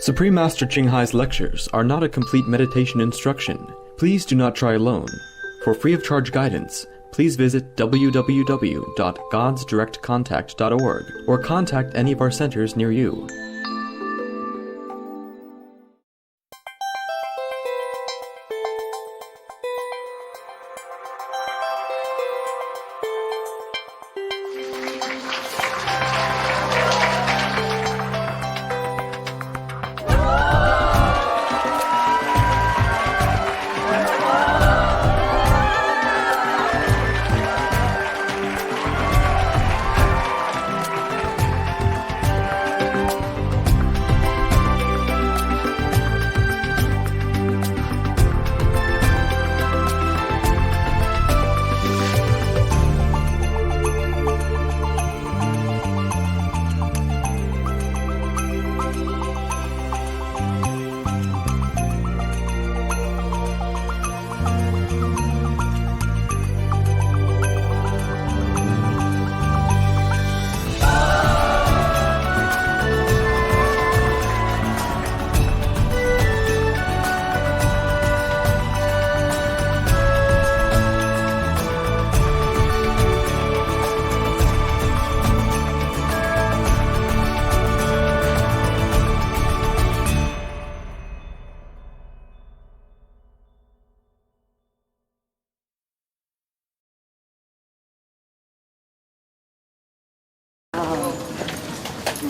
Supreme Master Ching Hai's lectures are not a complete meditation instruction. Please do not try alone. For free of charge guidance, please visit www.godsdirectcontact.org or contact any of our centers near you.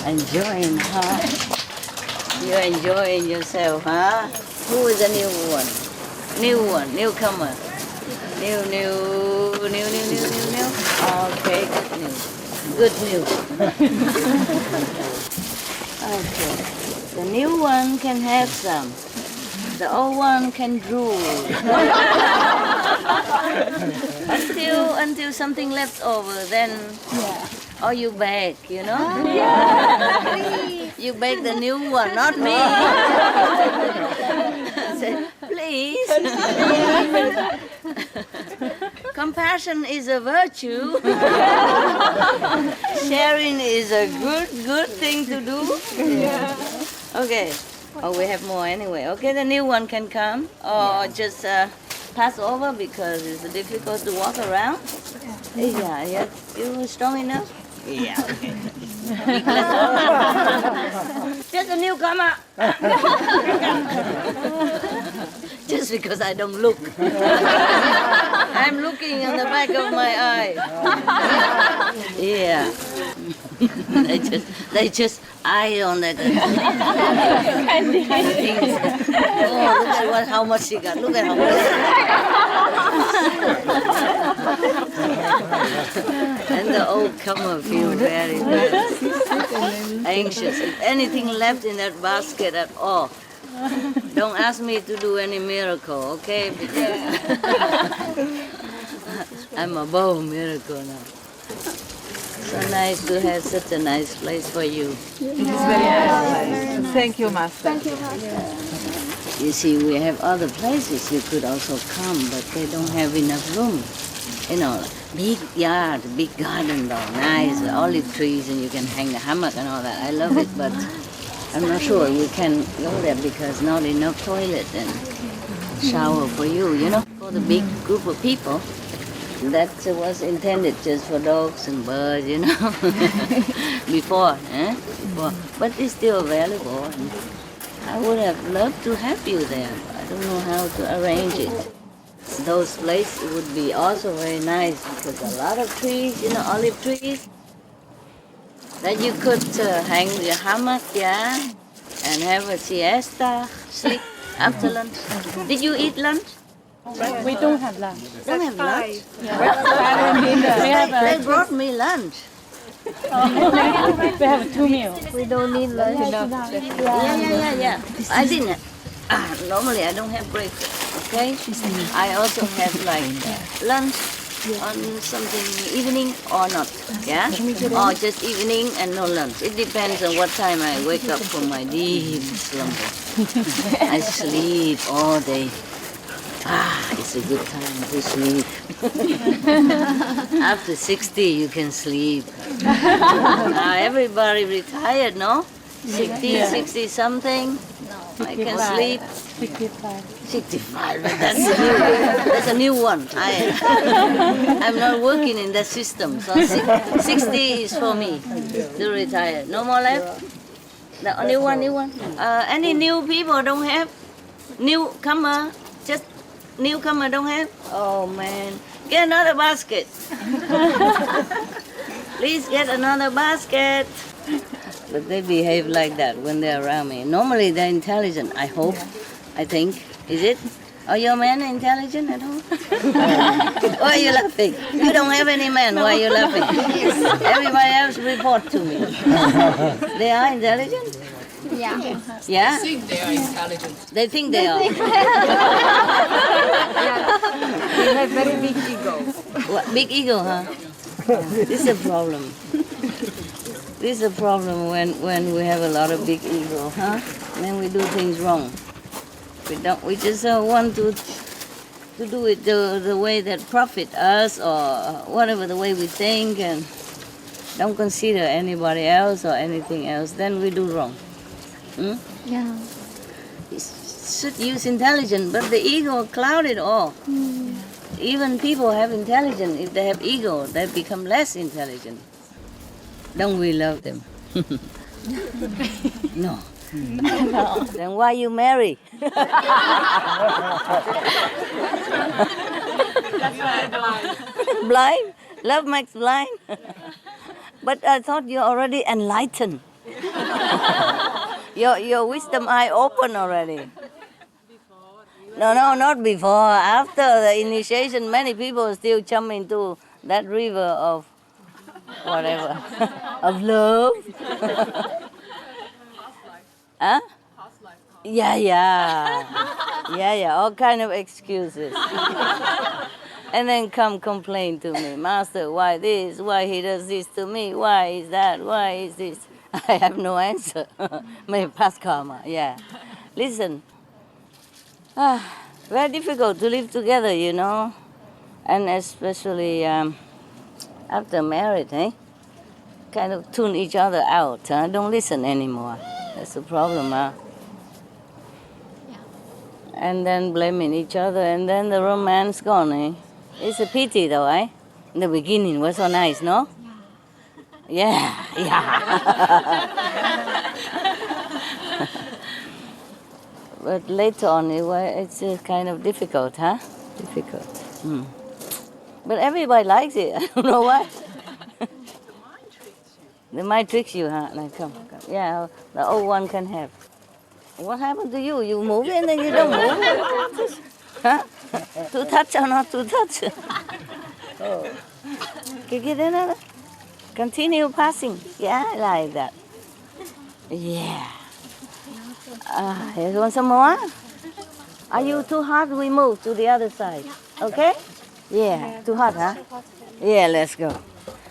Enjoying, huh? You're enjoying yourself, huh? Who is the new one? Newcomer. New. Okay, good news. Okay, the new one can have some. The old one can drool. until something left over, then. Yeah. Or you beg, you know? Yeah. You beg the new one, not me. Say, please. Compassion is a virtue. Sharing is a good thing to do. Yeah. Okay. Oh, we have more anyway. Okay, the new one can come, or just pass over because it's difficult to walk around. Yeah. You strong enough? Yeah, okay. Just a newcomer. Just because I don't look. I'm looking on the back of my eye. Yeah. they just eye on that. Oh, look at how much she got. Look at how much. And the old comer feel very anxious. If anything left in that basket at all, don't ask me to do any miracle, okay? Because I'm above miracle now. So nice to have such a nice place for you. It is very nice. Thank you, Master. Thank you, Master. You see, we have other places you could also come, but they don't have enough room. You know, big yard, big garden though, nice, olive trees, and you can hang the hammock and all that. I love it, but I'm not sure you can go there because not enough toilet and shower for you, you know, for the big group of people. That was intended just for dogs and birds, you know, before. But it's still available. And I would have loved to have you there. I don't know how to arrange it. Those places would be also very nice because a lot of trees, you know, olive trees, that you could hang your hammock, yeah, and have a siesta, sleep after lunch. Did you eat lunch? We don't have lunch. Don't have lunch? Yeah. They brought me lunch. We have 2 meals. We don't need lunch. Yeah. I didn't. Normally I don't have breakfast, okay? I also have like lunch on something evening or not, yeah? Or just evening and no lunch. It depends on what time I wake up from my deep slumber. I sleep all day. It's a good time to sleep. After 60, you can sleep. Everybody retired, no? 60 something. I can sleep. 65, but that's a new one. I'm not working in that system, so 60 is for me to retire. No more left? The new one. Any new people don't have? Newcomer? Just newcomer don't have? Oh man, get another basket. Please get another basket. But they behave like that when they're around me. Normally they're intelligent, I hope, I think. Is it? Are your men intelligent at home? Why are you laughing? You don't have any men, why are you laughing? Everybody else report to me. They are intelligent? Yeah. Yeah? They think they are intelligent. They think they are. They have very big ego. What, big ego, huh? This is a problem. This is a problem when we have a lot of big ego, huh? Then we do things wrong. We just want to do it the way that profit us or whatever the way we think and don't consider anybody else or anything else. Then we do wrong. Hmm? Yeah. You should use intelligence, but the ego cloud it all. Even people have intelligence. If they have ego, they become less intelligent. Don't we love them? No. Then why you marry? Blind? Love makes blind? But I thought you're already enlightened. Your wisdom eye open already. No, not before. After the initiation, many people still jump into that river of whatever, of love. Huh? Yeah, all kind of excuses. And then come complain to me, Master, why this, why he does this to me, why is that, why is this? I have no answer. Maybe past karma, yeah. Listen, very difficult to live together, you know, and especially after marriage, kind of tune each other out, don't listen anymore. That's the problem, huh? Yeah. And then blaming each other, and then the romance gone, It's a pity, though, In the beginning was so nice, no? Yeah. But later on, it's kind of difficult, huh? Difficult. But everybody likes it. I don't know why. The mind tricks you, huh? Like, come. Yeah, the old one can have. What happened to you? You move and then you don't move. Huh? To touch or not to touch? Oh. Get another. Continue passing. Yeah, like that. Yeah. You want some more? Are you too hot? We move to the other side. Okay? Yeah. Too hot, huh? Yeah, let's go.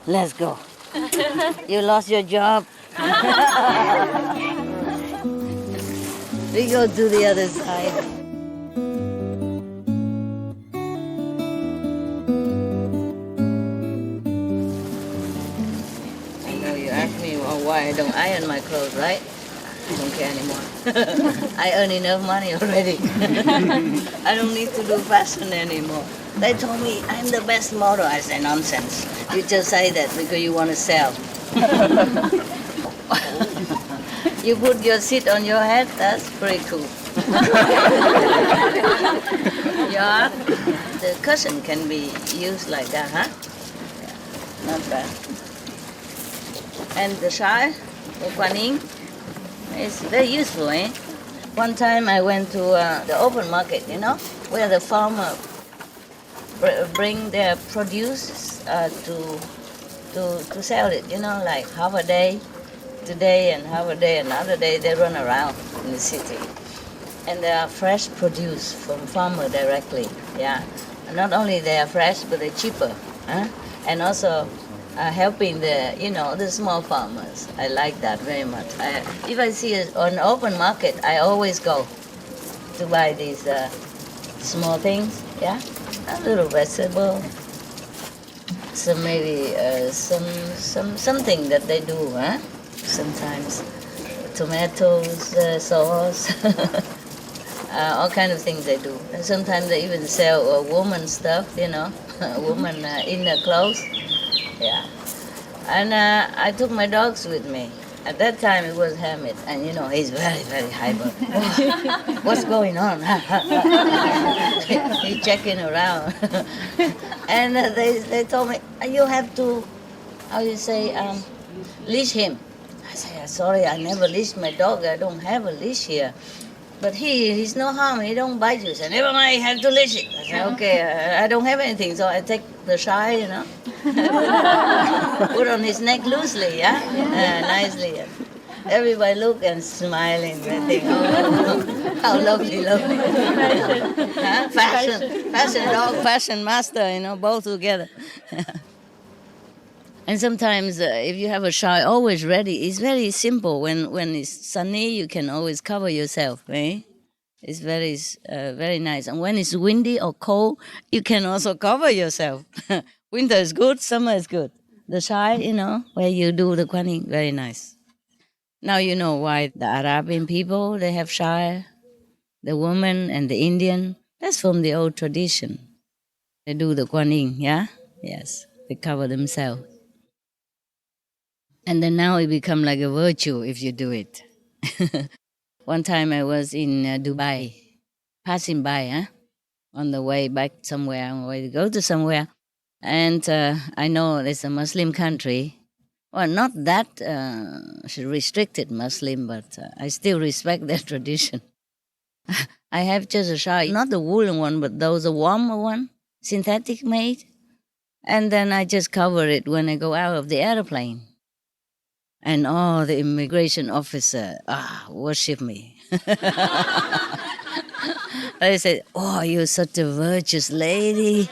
Let's go. You lost your job. We go to the other side. I know you asked me why I don't iron my clothes, right? I don't care anymore. I earn enough money already. I don't need to do fashion anymore. They told me I'm the best model. I said, nonsense. You just say that because you want to sell. You put your seat on your head, that's pretty cool. Yeah, the cushion can be used like that, huh? Yeah, not bad. And the shawl, the guaning, is very useful, One time I went to the open market, where the farmer bring their produce to sell it, like half a day today and half a day another day. They run around in the city. And they are fresh produce from farmer directly, yeah. And not only they are fresh, but they're cheaper, and also helping the small farmers. I like that very much. If I see an open market, I always go to buy these small things, yeah. A little vegetable, some maybe something that they do, sometimes tomatoes, sauce, all kind of things they do. And sometimes they even sell woman stuff, woman inner clothes. Yeah. And I took my dogs with me. At that time it was Hamid, and he's very, very hyper. What's going on? He's checking around. And they told me, you have to, leash him. I said, sorry, I never leash my dog. I don't have a leash here. But he's no harm. He don't bite you. I said, never mind, you have to leash it. I said, okay, I don't have anything, so I take the shy, put on his neck loosely, nicely. Everybody look and smiling and think, oh, how lovely. Fashion dog, fashion master, both together. And sometimes if you have a shy always ready, it's very simple. When it's sunny, you can always cover yourself, eh? It's very nice. And when it's windy or cold, you can also cover yourself. Winter is good, summer is good. The shy, where you do the kunning, very nice. Now you know why the Arabian people, they have shy, the woman and the Indian. That's from the old tradition. They do the kunning, yeah? Yes, they cover themselves. And then now it become like a virtue if you do it. One time I was in Dubai, passing by, on the way back somewhere, on the way to go to somewhere. And I know it's a Muslim country. Well, not that restricted Muslim, but I still respect their tradition. I have just a shawl, not the woolen one, but those a warmer one, synthetic made. And then I just cover it when I go out of the airplane. And the immigration officer worship me. They said, oh, you're such a virtuous lady.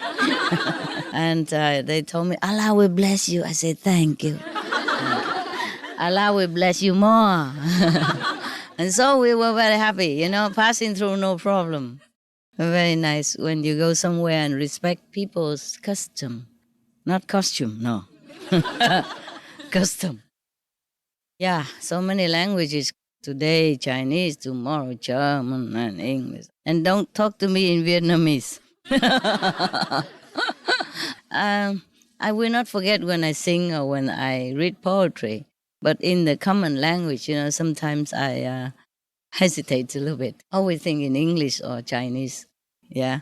And they told me, Allah will bless you. I said, thank you. Allah will bless you more. And so we were very happy, passing through no problem. Very nice when you go somewhere and respect people's custom. Not costume, no. Custom. Yeah, so many languages. Today, Chinese, tomorrow, German and English. And don't talk to me in Vietnamese. I will not forget when I sing or when I read poetry. But in the common language, sometimes I hesitate a little bit. Always think in English or Chinese, yeah.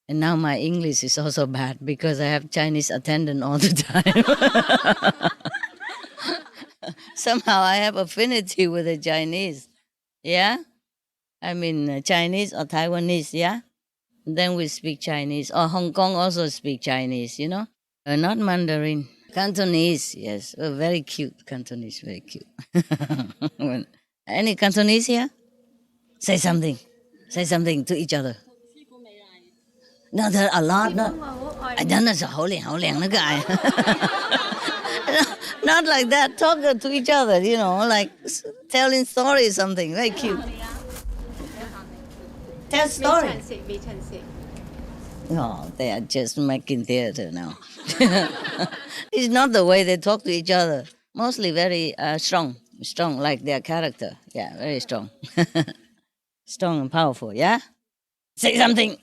And now my English is also bad because I have Chinese attendant all the time. Somehow I have affinity with the Chinese, yeah? I mean Chinese or Taiwanese, yeah? Then we speak Chinese. Or Hong Kong also speak Chinese, not Mandarin. Cantonese, yes. Very cute. Cantonese, very cute. Any Cantonese here? Say something. Say something to each other. No, there are a lot. No. I don't know. Not like that. Talk to each other, like telling stories, something. Very cute. Tell story. No, they are just making theater now. It's not the way they talk to each other. Mostly very strong, like their character. Yeah, very strong. Strong and powerful, yeah? Say something.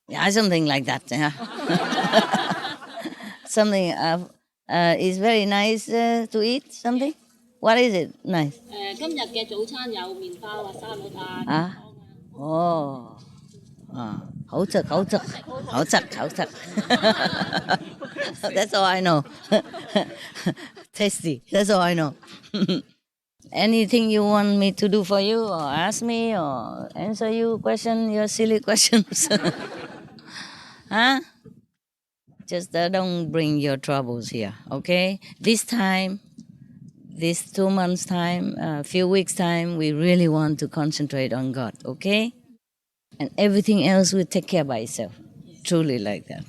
Yeah, something like that. Yeah. Something is very nice to eat. Something. What is it? Nice. 今日嘅早餐有麵包啊、沙律啊。啊，哦，啊，好食。That's all I know. Tasty. That's all I know. Anything you want me to do for you, or ask me, or answer you question, your silly questions? Huh? Just don't bring your troubles here, okay? This 2 months' time, a few weeks' time, we really want to concentrate on God, okay? And everything else will take care by itself. Truly like that.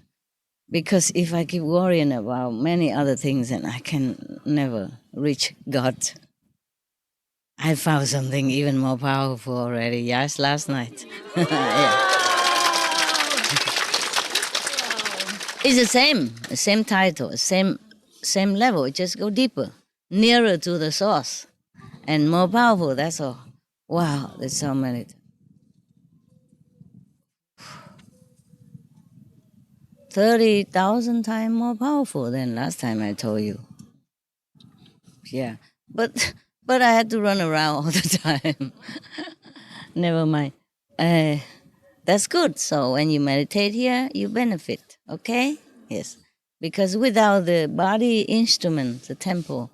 Because if I keep worrying about many other things, then I can never reach God. I found something even more powerful already, yes, last night. Yeah. It's the same title, same same level, it just go deeper, nearer to the source, and more powerful, that's all. Wow, there's so many. 30,000 times more powerful than last time I told you. Yeah, but I had to run around all the time. Never mind. That's good. So when you meditate here, you benefit, okay? Yes. Because without the body instrument, the temple,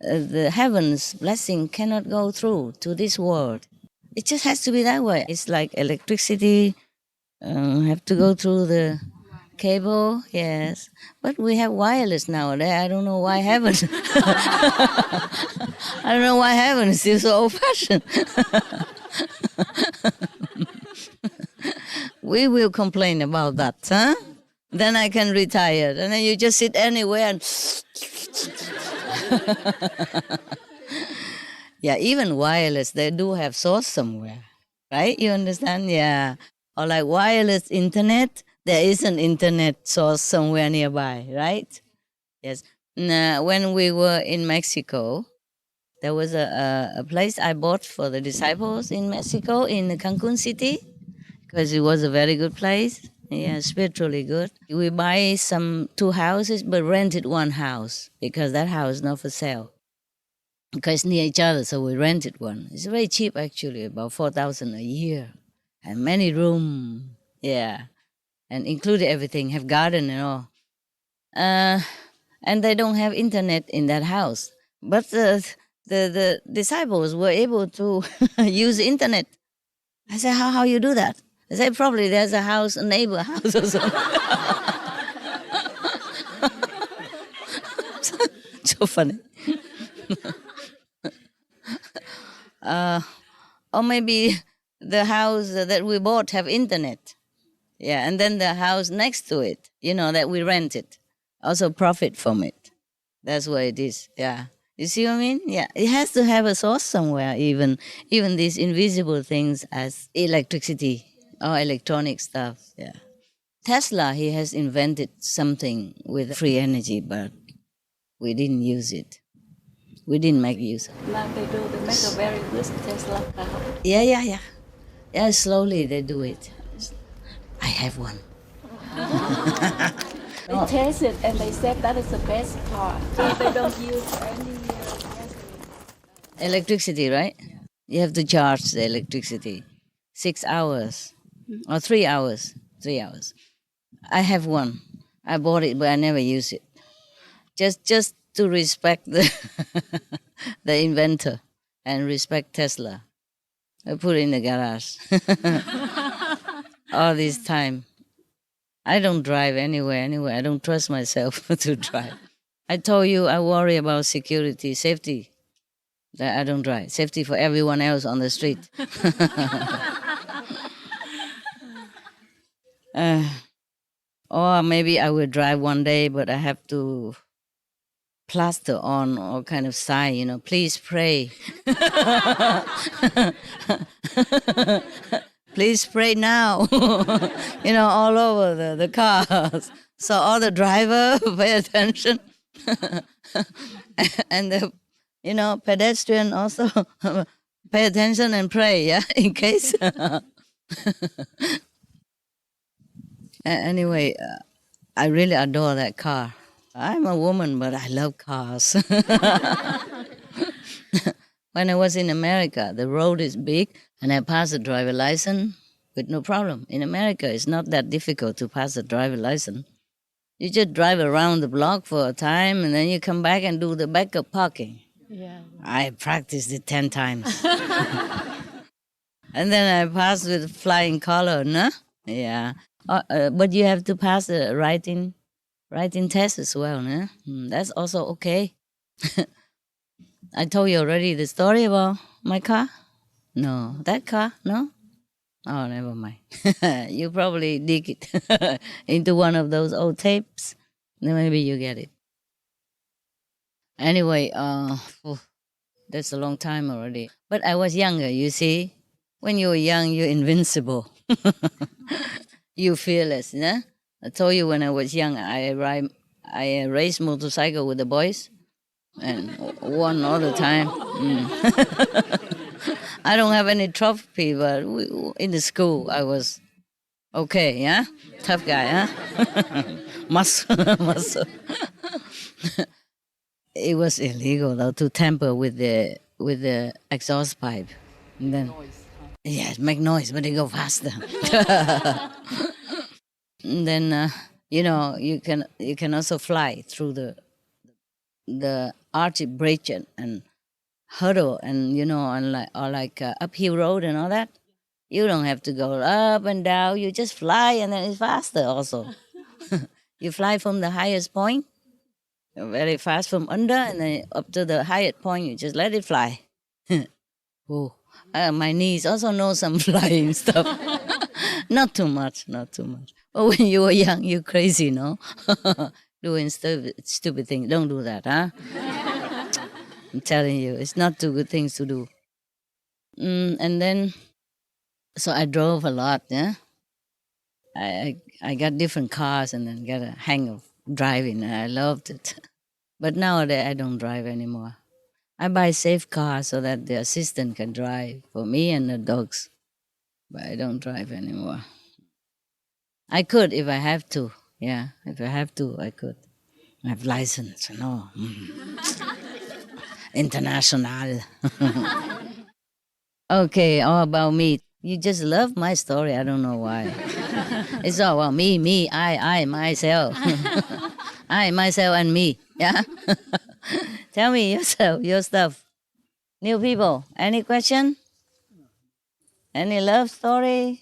the heaven's blessing cannot go through to this world. It just has to be that way. It's like electricity, have to go through the cable, yes. But we have wireless nowadays. I don't know why heaven. I don't know why heaven is still so old-fashioned. We will complain about that, huh? Then I can retire. And then you just sit anywhere and... Yeah, even wireless, they do have source somewhere, right? You understand? Yeah. Or like wireless internet, there is an internet source somewhere nearby, right? Yes. Now, when we were in Mexico, there was a place I bought for the disciples in Mexico, in Cancun City, because it was a very good place. Yeah, spiritually good. We buy 2 houses, but rented 1 house, because that house is not for sale. Because it's near each other, so we rented one. It's very cheap, actually, about 4,000 a year. And many rooms, yeah. And included everything, have garden and all. And they don't have internet in that house. But the disciples were able to use the internet. I said, how you do that? They said, probably there's a house, a neighbor house or something. So funny. Or maybe the house that we bought have internet. Yeah, and then the house next to it, that we rented, also profit from it. That's what it is, yeah. You see what I mean? Yeah, it has to have a source somewhere, even these invisible things as electricity or electronic stuff, yeah. Tesla, he has invented something with free energy, but we didn't use it. We didn't make use of it. Now they make a very good Tesla car. Yeah. Yeah, slowly they do it. I have one. They test it and they said that is the best car. So they don't use any electricity, right? You have to charge the electricity 6 hours or 3 hours. 3 hours. I have one. I bought it, but I never use it. Just to respect the the inventor and respect Tesla. I put it in the garage all this time. I don't drive anywhere. I don't trust myself to drive. I told you I worry about security, safety. That I don't drive. Safety for everyone else on the street. Or maybe I will drive one day, but I have to plaster on all kind of sign, please pray. Please pray now. All over the cars. So all the driver pay attention. And the, pedestrian also pay attention and pray, yeah, in case. Anyway, I really adore that car. I'm a woman, but I love cars. When I was in America, the road is big, and I passed the driver license with no problem. In America, it's not that difficult to pass the driver license. You just drive around the block for a time, and then you come back and do the backup parking. Yeah. I practiced it 10 times. And then I passed with flying color, no? Yeah. But you have to pass the writing test as well, no? That's also okay. I told you already the story about my car? No. That car? No? Oh, never mind. You probably dig it into one of those old tapes. Then maybe you get it. Anyway, that's a long time already. But I was younger, you see. When you're young, you're invincible. You're fearless, yeah? I told you when I was young, I I race motorcycle with the boys and won all the time. I don't have any trophy, but in the school I was okay, yeah? Tough guy, huh? Muscle. It was illegal though to tamper with the exhaust pipe. And then, yeah, it make noise, but they go faster. And then you can also fly through the archy bridge and hurdle and like uphill road and all that. You don't have to go up and down. You just fly and then it's faster also. You fly from the highest point, very fast from under, and then up to the highest point, you just let it fly. Oh, my niece also know some flying stuff. Not too much. Oh, when you were young, you crazy, no? Doing stupid things. Don't do that, huh? I'm telling you, it's not too good things to do. And then, so I drove a lot, yeah? I got different cars and then got a hang of driving, and I loved it. But nowadays, I don't drive anymore. I buy safe cars so that the assistant can drive for me and the dogs. But I don't drive anymore. I could if I have to. Yeah, if I have to, I could. I have license, no. International. Okay, all about me. You just love my story. I don't know why. It's all about me, I, myself. I, myself, and me. Yeah? Tell me yourself, your stuff. New people, any question? Any love story?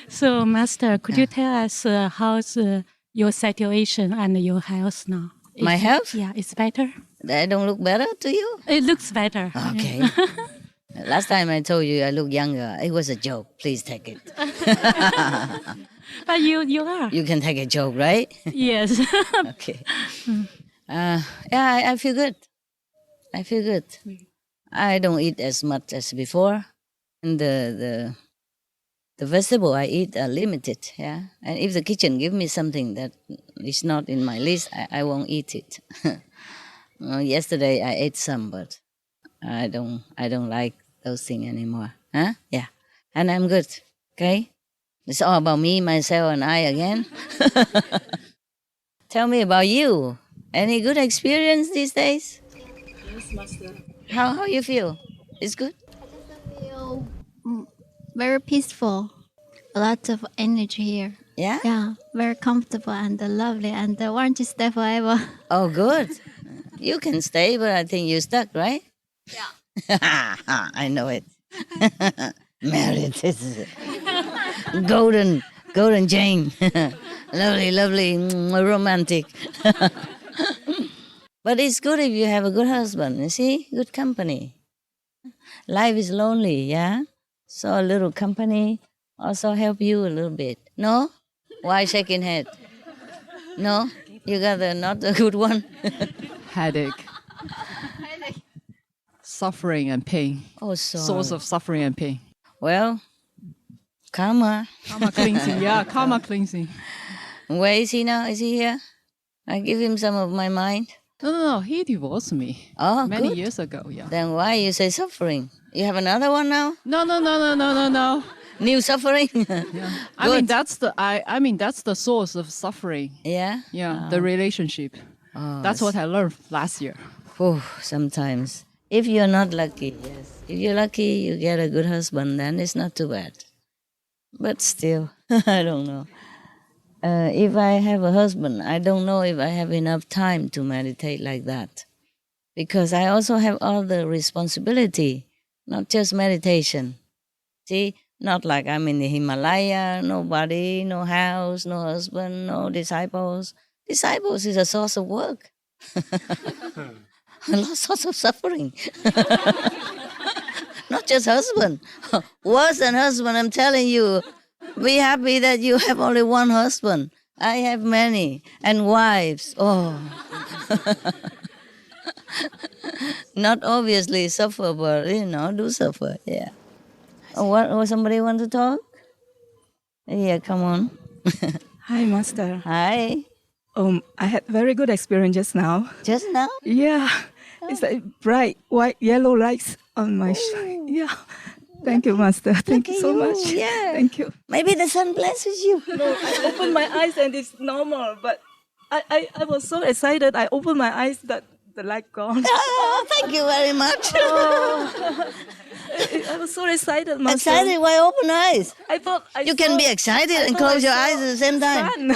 So, Master, could you tell us how's your situation and your health now? My health? Yeah, it's better. I don't look better to you? It looks better. Okay. Last time I told you I look younger. It was a joke. Please take it. But you are. You can take a joke, right? Yes. Okay. I feel good. I feel good. I don't eat as much as before. And the vegetable I eat are limited, yeah. And if the kitchen give me something that is not in my list, I won't eat it. Yesterday I ate some, but I don't like those things anymore. Huh? Yeah. And I'm good. Okay? It's all about me, myself, and I again. Tell me about you. Any good experience these days? Yes, Master. How you feel? It's good? I feel very peaceful. A lot of energy here. Yeah? Yeah, very comfortable and lovely, and want to stay forever. Oh, good. You can stay, but I think you're stuck, right? Yeah. I know it. Married. It's golden Jane. Lovely, romantic. But it's good if you have a good husband, you see? Good company. Life is lonely, yeah? So a little company also help you a little bit. No? Why shaking head? No? You got not a good one? Headache. Suffering and pain. Oh, sorry. Source of suffering and pain. Well, karma. Karma cleansing. Yeah, karma cleansing. Where is he now? Is he here? I give him some of my mind. No. He divorced me Oh, many good. years ago. Yeah. Then why you say suffering? You have another one now? No. New suffering? Yeah. I mean that's the source of suffering. Yeah? Yeah, the relationship. Oh, That's what I learned last year. Sometimes. If you're not lucky, yes. If you're lucky, you get a good husband, then it's not too bad. But still, I don't know. If I have a husband, I don't know if I have enough time to meditate like that. Because I also have other responsibility, not just meditation. See, not like I'm in the Himalaya, nobody, no house, no husband, no disciples. Disciples is a source of work. A source of suffering. Not just husband. Worse than husband, I'm telling you. Be happy that you have only one husband. I have many. And wives. Oh. Not obviously suffer, but, do suffer. Yeah. Oh, what somebody want to talk? Yeah, come on. Hi, Master. Hi. I had very good experience just now. Just now? Yeah, it's like bright white yellow lights on my yeah. Thank you, Master. Thank you so much. Yeah. Thank you. Maybe the sun blesses you. No, I opened my eyes and it's normal, but I was so excited. I opened my eyes that the light gone. Oh, thank you very much. I was so excited, Master. Excited? Why open eyes? I thought You can be excited and close your eyes at the same time.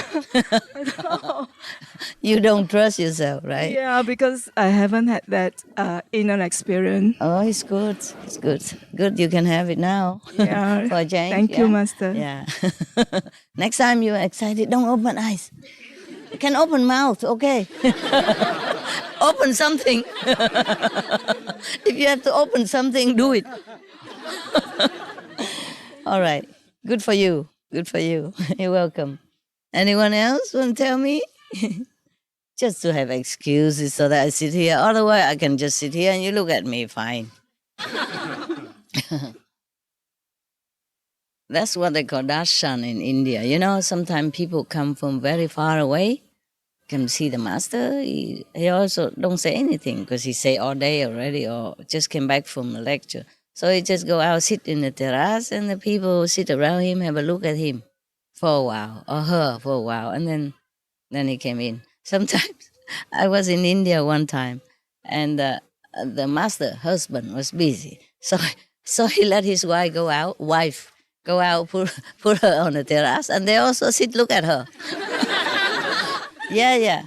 Fun. You don't trust yourself, right? Yeah, because I haven't had that inner experience. Oh, it's good. It's good. Good, you can have it now. Yeah. For a change. Thank you, Master. Yeah. Next time you're excited, don't open eyes. You can open mouth, okay? Open something. If you have to open something, do it. All right. Good for you. Good for you. You're welcome. Anyone else want to tell me? Just to have excuses so that I sit here. Otherwise, I can just sit here and you look at me fine. That's what they call darshan in India. You know, sometimes people come from very far away, come see the master. He also don't say anything because he say all day already or just came back from the lecture. So he just go out, sit in the terrace, and the people sit around him, have a look at him for a while, or her for a while, and then he came in. Sometimes I was in India one time, and the master husband was busy, so he let his wife go out, put her on the terrace, and they also sit look at her. Yeah,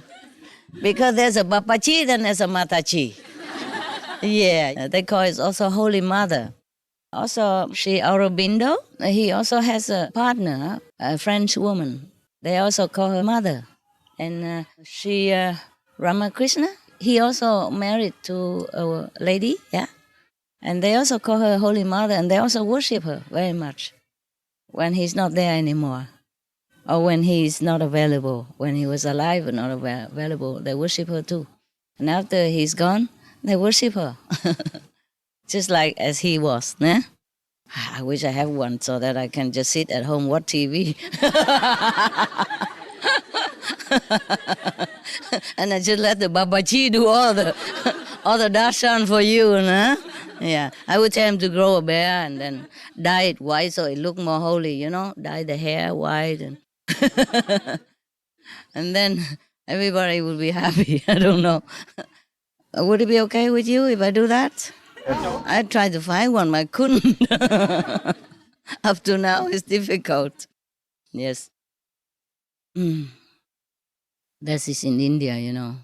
because there's a bapachi, then there's a matachi. Yeah, they call it also Holy Mother. Also, Sri Aurobindo, he also has a partner, a French woman. They also call her mother. And Sri Ramakrishna, he also married to a lady, yeah. And they also call her Holy Mother, and they also worship her very much when he's not there anymore, or when he's not available. When he was alive and not available, they worship her too. And after he's gone, they worship her, just like as he was. Né? I wish I have one so that I can just sit at home, watch TV. And I just let the Babaji do all the darshan for you, nah? Yeah, I would tell him to grow a bear and then dye it white so it look more holy, you know, dye the hair white and and then everybody would be happy. I don't know. Would it be okay with you if I do that? I tried to find one, but I couldn't. Up to now, it's difficult. Yes. That is in India, you know.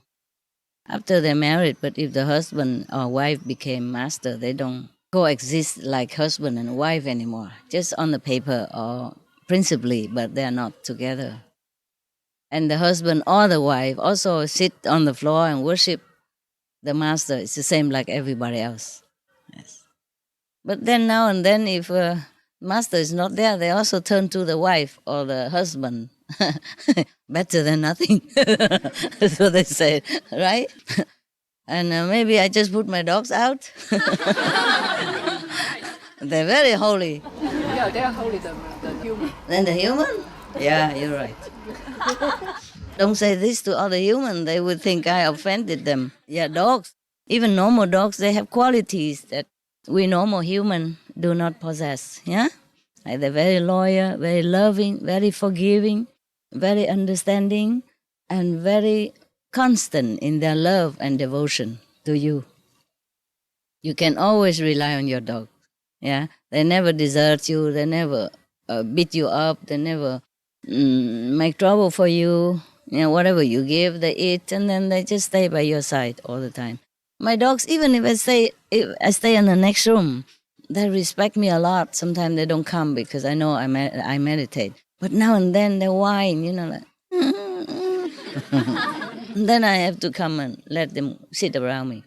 After they're married, but if the husband or wife became master, they don't coexist like husband and wife anymore. Just on the paper or principally, but they're not together. And the husband or the wife also sit on the floor and worship the master. It's the same like everybody else. Yes. But then now and then, if master is not there, they also turn to the wife or the husband. Better than nothing. So they say, right? And maybe I just put my dogs out. They're very holy. Yeah, they are holy than the human. Than the human? Yeah, you're right. Don't say this to other humans. They would think I offended them. Yeah, dogs. Even normal dogs, they have qualities that we normal human do not possess. Yeah? Like they're very loyal, very loving, very forgiving, very understanding, and very constant in their love and devotion to you. You can always rely on your dog. Yeah? They never desert you. They never beat you up. They never make trouble for you. You know, whatever you give, they eat, and then they just stay by your side all the time. My dogs, even if I stay in the next room, they respect me a lot. Sometimes they don't come because I know I meditate. But now and then they whine, you know, like. Then I have to come and let them sit around me.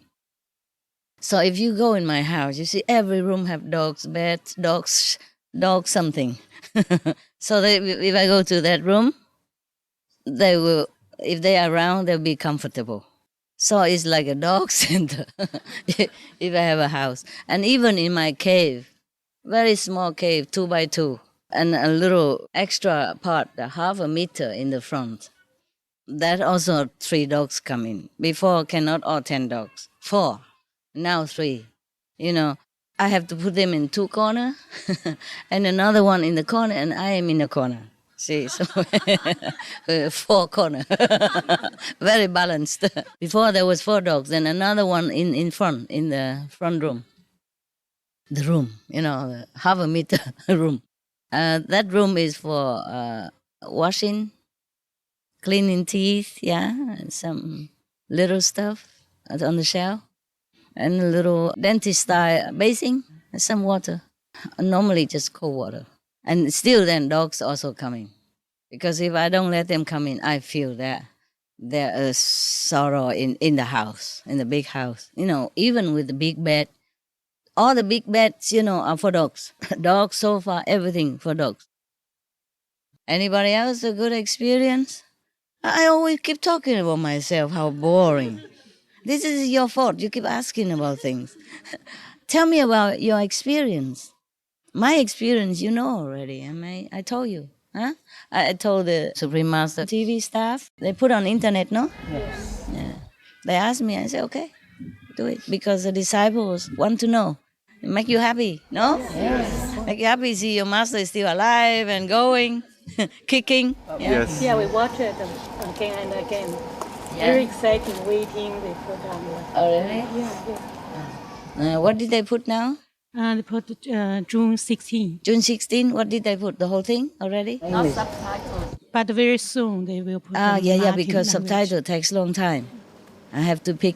So if you go in my house, you see every room have dogs, beds, dogs something. So if I go to that room, they will, if they are around, they'll be comfortable. So it's like a dog center if I have a house. And even in my cave, very small cave, 2 by 2, and a little extra part, 0.5 meter in the front. That also 3 dogs come in. Before cannot all 10 dogs. 4. Now 3. You know, I have to put them in 2 corner and another one in the corner, and I am in the corner. See, so 4 corner. Very balanced. Before there was 4 dogs, then another one in front, in the front room. The room, you know, the half a meter room. That room is for washing, cleaning teeth, yeah, and some little stuff on the shelf, and a little dentist-style basin, and some water. Normally just cold water. And still then dogs also coming. Because if I don't let them come in, I feel that there is sorrow in the house, in the big house. You know, even with the big bed, all the big beds, you know, are for dogs. Dogs, sofa, everything for dogs. Anybody else a good experience? I always keep talking about myself, how boring. This is your fault. You keep asking about things. Tell me about your experience. My experience, you know already. I told you. Huh? I told the Supreme Master TV staff. They put on internet, no? Yes. Yeah. They asked me. I said, okay, do it. Because the disciples want to know. It make you happy, no? Yes. Make you happy, see your master is still alive and going, kicking. Yeah. Yes. Yeah, we watch it again and again. Yeah. Very exciting, waiting. They put on. Oh, really? Yeah. What did they put now? They put June 16. June 16, what did they put? The whole thing already? Not subtitles. But very soon they will put. Yeah, because subtitle takes long time. I have to pick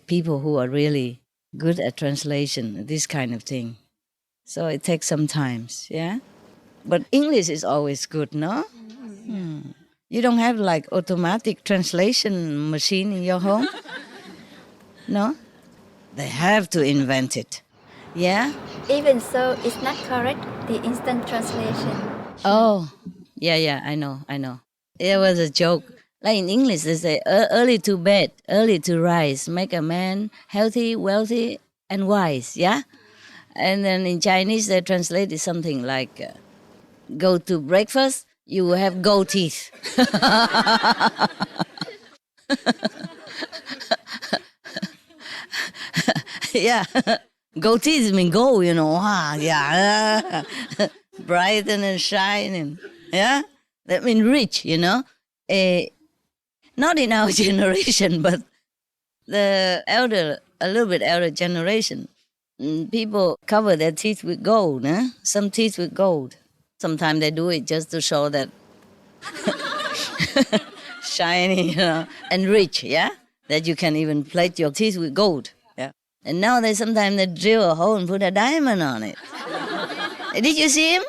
people who are really good at translation, this kind of thing. So it takes some time, yeah? But English is always good, no? Mm-hmm. You don't have like automatic translation machine in your home? No? They have to invent it. Yeah? Even so, it's not correct, the instant translation. Oh, yeah, I know. It was a joke. Like in English, they say, early to bed, early to rise, make a man healthy, wealthy, and wise, yeah? And then in Chinese, they translated something like, go to breakfast, you will have gold teeth. Yeah. Gold teeth mean gold, you know. Yeah. Brighten and shining. Yeah? That means rich, you know. Not in our generation, but the a little bit elder generation, people cover their teeth with gold, some teeth with gold. Sometimes they do it just to show that shiny, and rich, yeah? That you can even plate your teeth with gold, yeah? And now sometimes they drill a hole and put a diamond on it. Did you see him?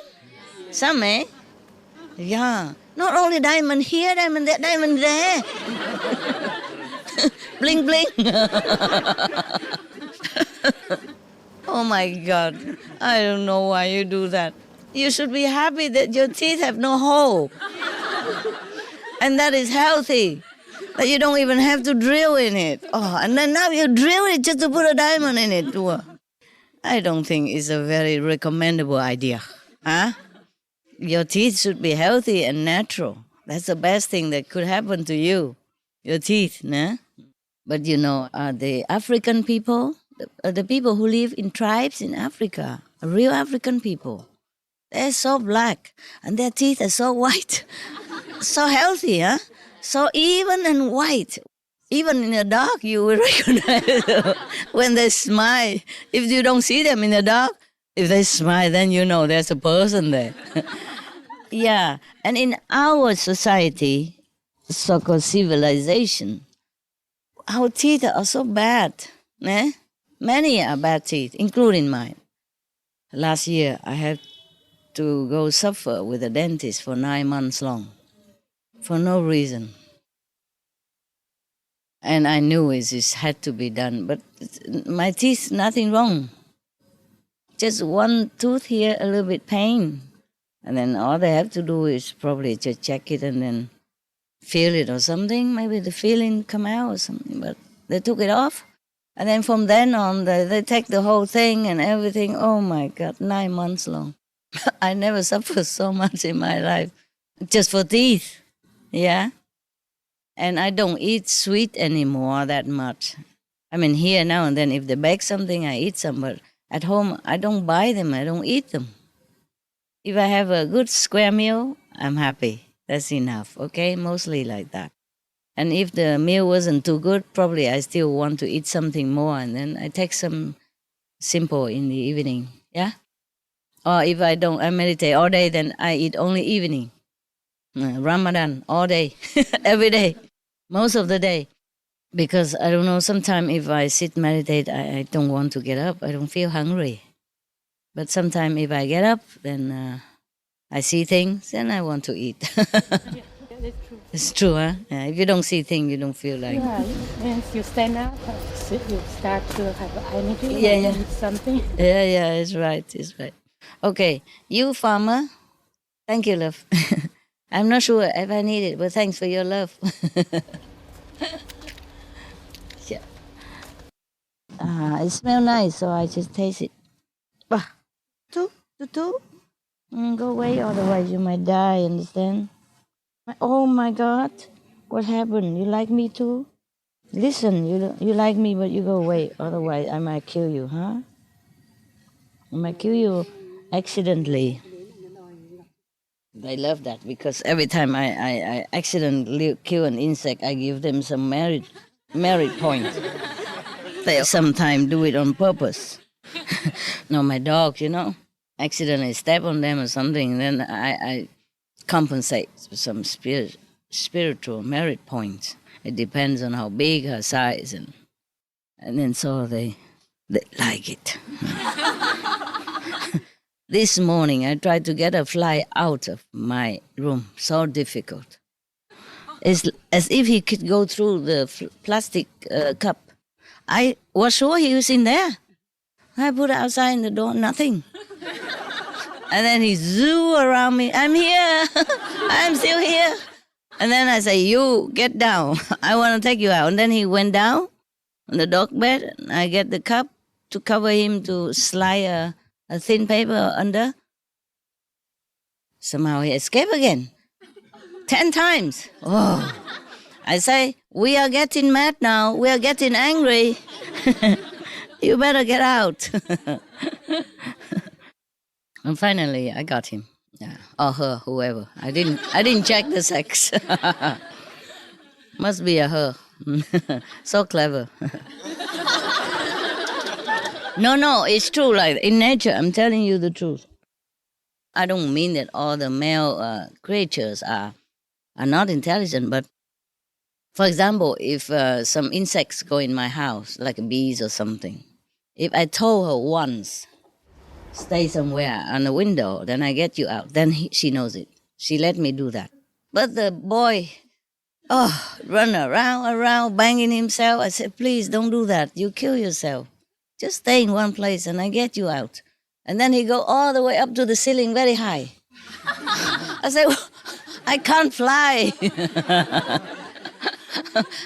Some, eh? Yeah. Not only diamond here, diamond there, diamond there. Bling, bling. Oh, my God. I don't know why you do that. You should be happy that your teeth have no hole. And that is healthy. That you don't even have to drill in it. Oh, and then now you drill it just to put a diamond in it. I don't think it's a very recommendable idea. Huh? Your teeth should be healthy and natural. That's the best thing that could happen to you. Your teeth, nah? But the African people, the people who live in tribes in Africa, real African people, they're so black and their teeth are so white. So healthy, huh? So even and white. Even in the dark, you will recognize when they smile. If you don't see them in the dark, if they smile, then you know there's a person there. Yeah, and in our society, so-called civilization, our teeth are so bad. Many are bad teeth, including mine. Last year, I had to go suffer with a dentist for 9 months long, for no reason. And I knew it had to be done, but my teeth, nothing wrong. Just one tooth here, a little bit pain. And then all they have to do is probably just check it and then feel it or something. Maybe the feeling come out or something, but they took it off. And then from then on, they take the whole thing and everything. Oh, my God, 9 months long. I never suffered so much in my life, just for teeth, yeah? And I don't eat sweet anymore that much. I mean, here now and then, if they bake something, I eat some, but at home, I don't buy them, I don't eat them. If I have a good square meal, I'm happy. That's enough, okay? Mostly like that. And if the meal wasn't too good, probably I still want to eat something more, and then I take some simple in the evening, yeah? Or if I meditate all day, then I eat only evening. Ramadan, all day, every day, most of the day. Because I don't know, sometimes if I sit meditate, I don't want to get up. I don't feel hungry. But sometimes if I get up, then I see things, then I want to eat. It's true, huh? Yeah, if you don't see things, you don't feel like... Yeah, once you stand up, you start to have energy. Yeah. Eat something. Yeah, it's right. Okay, you farmer, thank you, love. I'm not sure if I need it, but thanks for your love. Yeah. It smells nice, so I just taste it. Two. Go away, otherwise you might die, understand? Oh my God, what happened? You like me too? Listen, you like me, but you go away, otherwise I might kill you, huh? I might kill you accidentally. I love that because every time I accidentally kill an insect, I give them some merit points. They sometimes do it on purpose. No, my dog, accidentally step on them or something, then I compensate with some spiritual merit points. It depends on how big her size, and then so they like it. This morning, I tried to get a fly out of my room. So difficult. It's as if he could go through the plastic cup. I was sure he was in there. I put it outside in the door, nothing. And then he zoo around me. I'm here. I'm still here. And then I say, you get down. I want to take you out. And then he went down on the dog bed. And I get the cup to cover him to slide a thin paper under. Somehow he escaped again. 10 times. Oh. I say, we are getting mad now. We are getting angry. You better get out. And finally, I got him. Yeah. Or her, whoever. I didn't check the sex. Must be a her. So clever. No, it's true. Like in nature, I'm telling you the truth. I don't mean that all the male creatures are not intelligent, but for example, if some insects go in my house, like bees or something, if I told her once, stay somewhere on the window, then I get you out, then she knows it. She let me do that. But the boy, run around, banging himself. I said, please don't do that. You kill yourself. Just stay in one place and I get you out. And then he go all the way up to the ceiling very high. I said, I can't fly.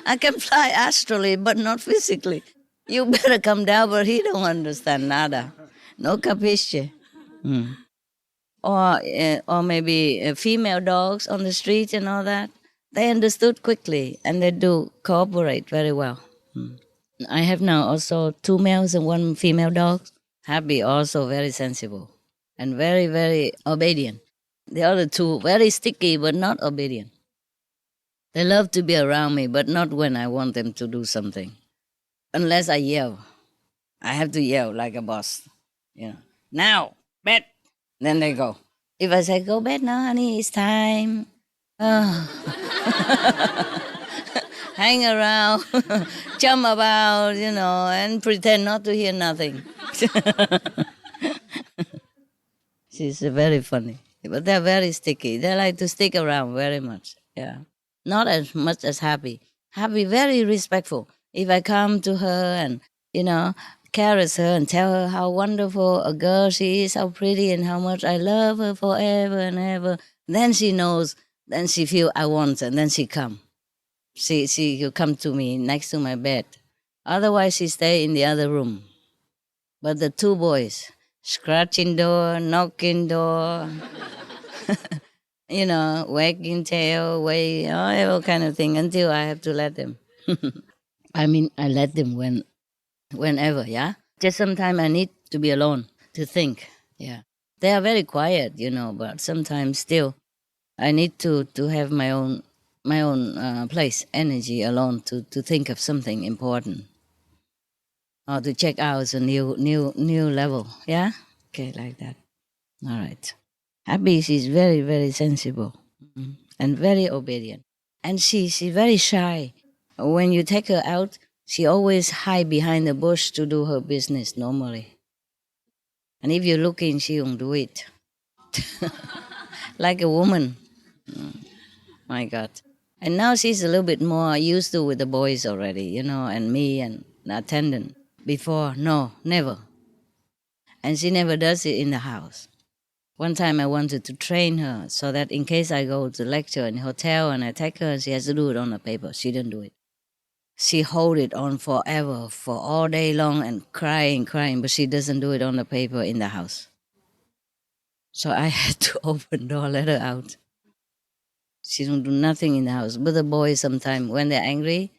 I can fly astrally, but not physically. You better come down, but he don't understand nada. No capisce. Or maybe female dogs on the street and all that. They understood quickly and they do cooperate very well. I have now also 2 males and 1 female dog. Happy, also very sensible and very, very obedient. The other 2, very sticky but not obedient. They love to be around me, but not when I want them to do something. Unless I yell. I have to yell like a boss. Now, bed. Then they go. If I say, go bed now, honey, it's time. Hang around, jump about, and pretend not to hear nothing. She's very funny. But they're very sticky. They like to stick around very much. Yeah. Not as much as Happy. Happy, very respectful. If I come to her and, caress her and tell her how wonderful a girl she is, how pretty and how much I love her forever and ever, then she knows, then she feel I want her, and then she come. She'll come to me next to my bed. Otherwise, she stay in the other room. But the 2 boys, scratching door, knocking door, wagging tail, all kind of thing until I have to let them. I let them whenever, yeah? Just sometimes I need to be alone to think, yeah. They are very quiet, but sometimes still I need to have my own place, energy alone to think of something important. Or to check out a new level, yeah? Okay, like that. All right. Happy, she's very, very sensible and very obedient. And she's very shy. When you take her out, she always hide behind the bush to do her business normally. And if you're looking, she won't do it. Like a woman. My God. And now she's a little bit more used to with the boys already, and me and the attendant. Before, no, never. And she never does it in the house. One time I wanted to train her so that in case I go to lecture in a hotel and I take her, she has to do it on the paper. She didn't do it. She hold it on forever, for all day long and crying, but she doesn't do it on the paper in the house. So I had to open door, let her out. She don't do nothing in the house. But the boys sometimes, when they're angry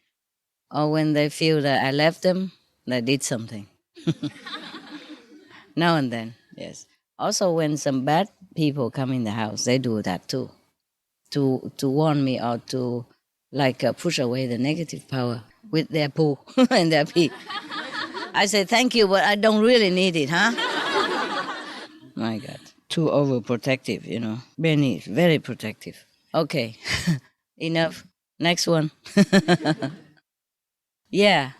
or when they feel that I left them, they did something. Now and then, yes. Also, when some bad people come in the house, they do that too. To warn me or to push away the negative power with their poo and their pee. I say, thank you, but I don't really need it, huh? My God. Too overprotective, Benny is very protective. Okay, enough. Next one. Yeah,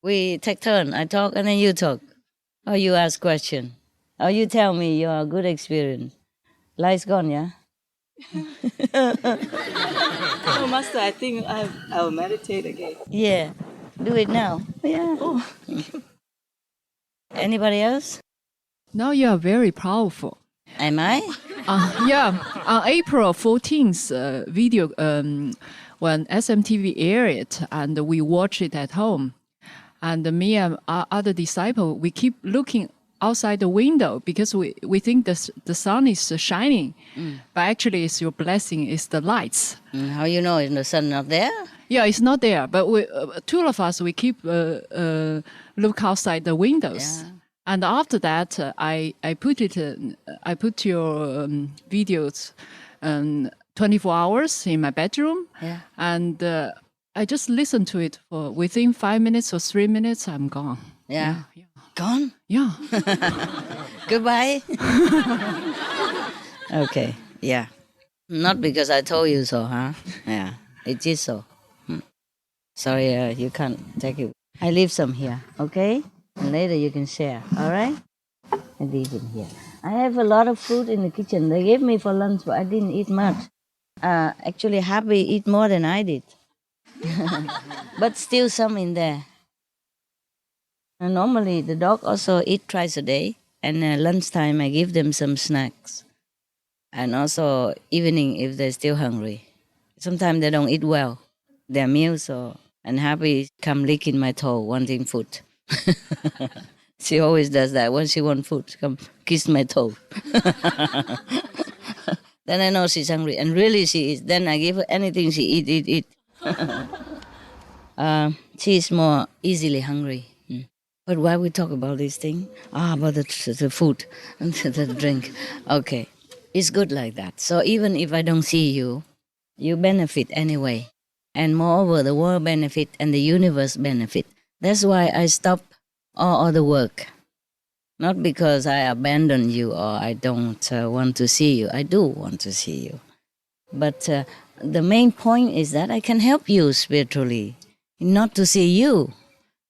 we take turn. I talk and then you talk. Or you ask question. Or you tell me your good experience. Light's gone, yeah? Oh, Master, I think I'll meditate again. Yeah, do it now. Yeah. Oh. Anybody else? Now you are very powerful. Am I? Yeah, on April 14th video, when SMTV aired it, and we watched it at home. And me and our other disciple, we keep looking outside the window because we think the sun is shining. But actually it's your blessing, it's the lights. How you know is the sun not there? Yeah, it's not there. But we, two of us, we keep look outside the windows. Yeah. And after that, I put your videos 24 hours in my bedroom. Yeah. And I just listened to it for within 5 minutes or 3 minutes, I'm gone. Yeah. Gone? Yeah. Goodbye. Okay. Yeah. Not because I told you so, huh? Yeah. It is so. Sorry, you can't take it. I leave some here, okay? And later you can share, all right? I leave it here. I have a lot of food in the kitchen. They gave me for lunch, but I didn't eat much. Actually, Happy eat more than I did. But still some in there. And normally the dog also eat twice a day. And lunchtime I give them some snacks. And also evening if they're still hungry. Sometimes they don't eat well, their meals. And Happy come licking my toe, wanting food. She always does that. When she wants food, come kiss my toe. Then I know she's hungry. And really she is. Then I give her anything she eat. She is more easily hungry. But why we talk about this thing? About the food and the drink. Okay. It's good like that. So even if I don't see you, you benefit anyway. And moreover, the world benefit and the universe benefit. That's why I stop all other work. Not because I abandon you or I don't want to see you. I do want to see you. But the main point is that I can help you spiritually, not to see you.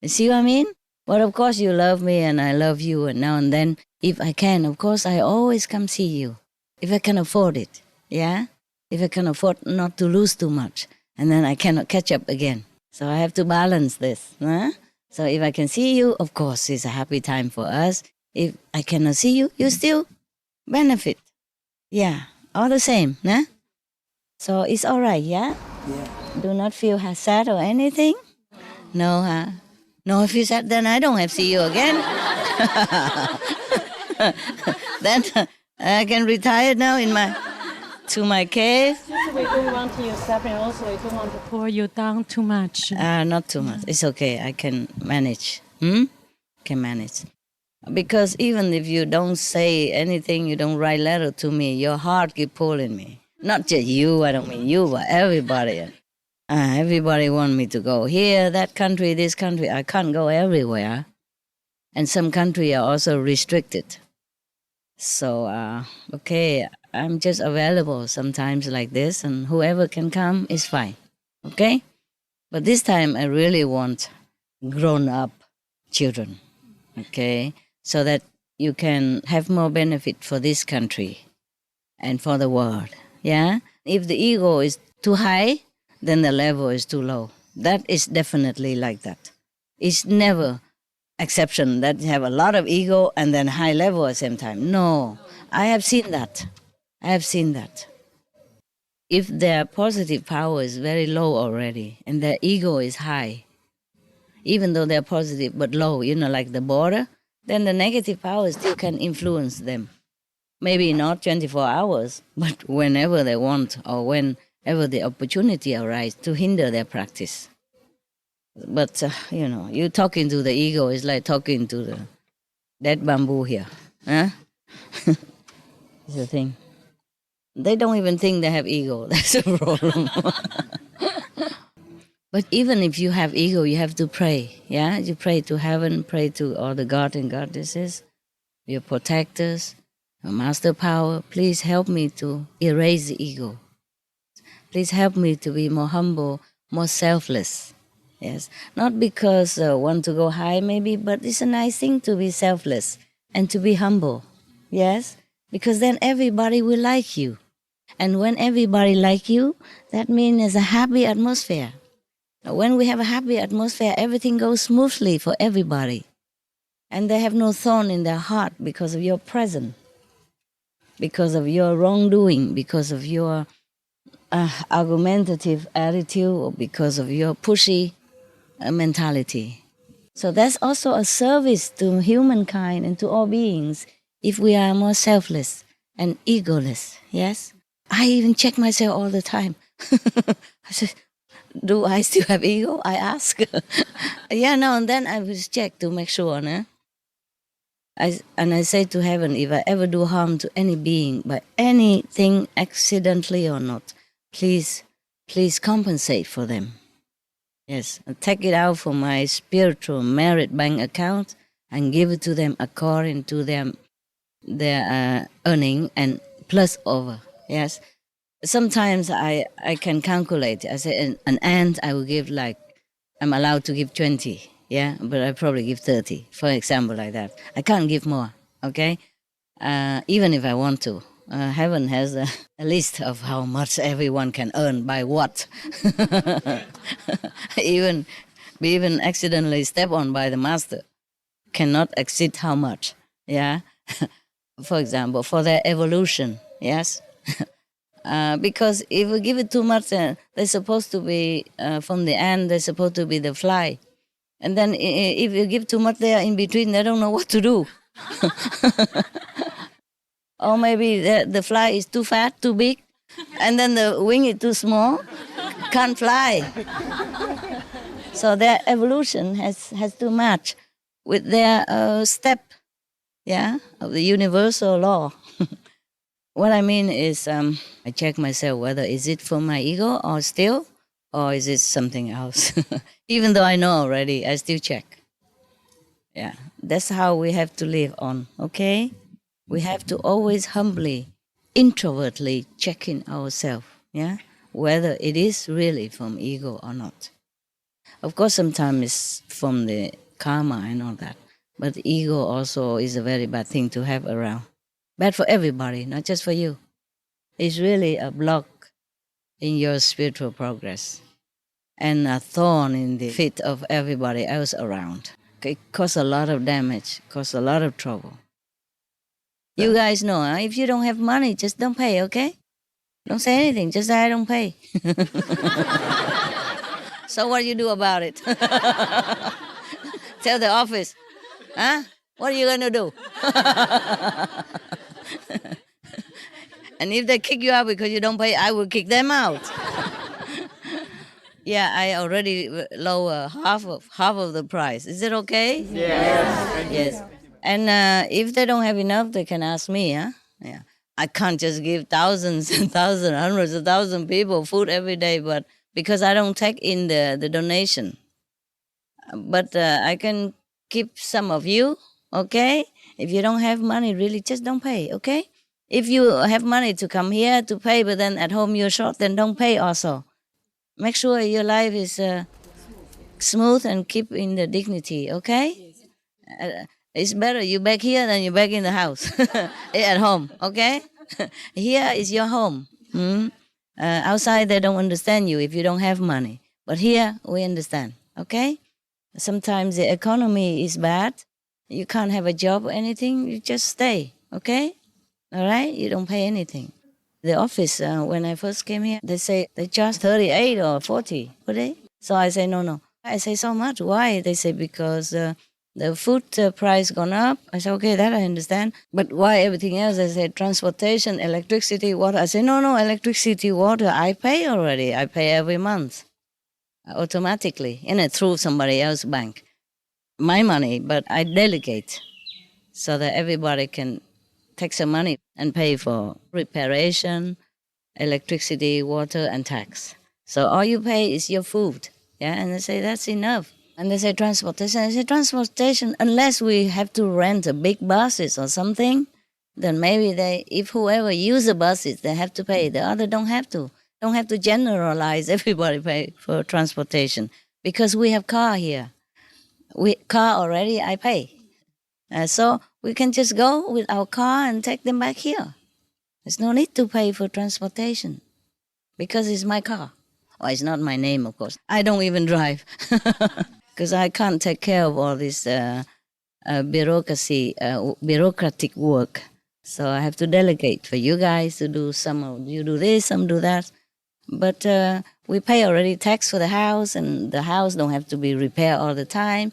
You see what I mean? But of course you love me and I love you, and now and then, if I can, of course I always come see you. If I can afford it, yeah? If I can afford not to lose too much, and then I cannot catch up again. So I have to balance this. Huh? So if I can see you, of course it's a happy time for us. If I cannot see you, you still benefit. Yeah, all the same, huh? So it's all right, yeah? Yeah. Do not feel sad or anything? No, huh? No, if you said, then I don't have to see you again. Then I can retire now to my cave. We don't want you suffering. Also, we don't want to pull you down too much. Not too much. It's okay. I can manage. Can manage. Because even if you don't say anything, you don't write letter to me, your heart keep pulling me. Not just you, I don't mean you, but everybody. Everybody want me to go here, that country, this country. I can't go everywhere. And some countries are also restricted. So, okay, I'm just available sometimes like this, and whoever can come is fine, okay? But this time I really want grown-up children, okay? So that you can have more benefit for this country and for the world, yeah? If the ego is too high, then the level is too low. That is definitely like that. It's never exception that you have a lot of ego and then high level at the same time. No, I have seen that. I have seen that. If their positive power is very low already and their ego is high, even though they're positive but low, like the border, then the negative power still can influence them. Maybe not 24 hours, but whenever they want or whenever the opportunity arises to hinder their practice. But, you talking to the ego is like talking to the dead bamboo here. Huh? It's the thing. They don't even think they have ego. That's a problem. But even if you have ego, you have to pray. Yeah, you pray to heaven, pray to all the God and goddesses, your protectors, your master power. Please help me to erase the ego. Please help me to be more humble, more selfless. Yes, not because I want to go high maybe, but it's a nice thing to be selfless and to be humble. Yes, because then everybody will like you. And when everybody like you, that means there's a happy atmosphere. When we have a happy atmosphere, everything goes smoothly for everybody. And they have no thorn in their heart because of your presence, because of your wrongdoing, because of your argumentative attitude, or because of your pushy mentality. So that's also a service to humankind and to all beings if we are more selfless and egoless, yes? I even check myself all the time. I said, do I still have ego? I ask. Yeah, now and then I will check to make sure. No? I say to heaven, if I ever do harm to any being by anything accidentally or not, please compensate for them. Yes, take it out from my spiritual merit bank account and give it to them according to their earning and plus over. Yes. Sometimes I can calculate. I say an ant I will give I'm allowed to give 20, yeah, but I probably give 30, for example, like that. I can't give more, okay? Even if I want to. Heaven has a list of how much everyone can earn by what. Even accidentally step on by the master cannot exceed how much, yeah? For example, for their evolution, yes? Because if we give it too much, they're supposed to be, from the ant, they're supposed to be the fly. And then if you give too much, they are in between, they don't know what to do. Or maybe the fly is too fat, too big, and then the wing is too small, can't fly. So their evolution has to match with their step, yeah, of the universal law. What I mean is I check myself whether is it for my ego or is it something else? Even though I know already, I still check. Yeah, that's how we have to live on, okay? We have to always humbly, introvertly check in ourselves, yeah, whether it is really from ego or not. Of course, sometimes it's from the karma and all that, but ego also is a very bad thing to have around. Bad for everybody, not just for you. It's really a block in your spiritual progress and a thorn in the feet of everybody else around. It causes a lot of damage, causes a lot of trouble. You guys know, if you don't have money, just don't pay, okay? Don't say anything, just say I don't pay. So what do you do about it? Tell the office, huh? What are you going to do? And if they kick you out because you don't pay, I will kick them out. Yeah, I already lower half of the price. Is it okay? Yes. Yes. And if they don't have enough, they can ask me. Huh? Yeah. I can't just give thousands and thousands, hundreds of thousands people food every day, but because I don't take in the donation. But I can keep some of you, okay? If you don't have money, really, just don't pay, okay? If you have money to come here to pay, but then at home you're short, then don't pay also. Make sure your life is smooth and keep in the dignity, okay? It's better you back here than you back in the house, at home, okay? Here is your home. Outside, they don't understand you if you don't have money. But here, we understand, okay? Sometimes the economy is bad. You can't have a job or anything. You just stay, okay? All right? You don't pay anything. The office, when I first came here, they say they charge 38 or 40 per day. So I say, no. I say, so much. Why? They say, because the food price gone up. I say, okay, that I understand. But why everything else? They say, transportation, electricity, water. I say, no, electricity, water, I pay already. I pay every month automatically, through somebody else's bank. My money, but I delegate so that everybody can take some money and pay for reparation, electricity, water, and tax. So all you pay is your food. Yeah, and they say, that's enough. And they say, transportation. I say, transportation, unless we have to rent a big buses or something, then maybe if whoever use the buses, they have to pay. The other don't have to. Don't have to generalize everybody pay for transportation because we have car here. Car already, I pay. So we can just go with our car and take them back here. There's no need to pay for transportation because it's my car. Well, it's not my name, of course. I don't even drive because I can't take care of all this bureaucratic work. So I have to delegate for you guys to do you do this, some do that. But we pay already tax for the house, and the house don't have to be repaired all the time.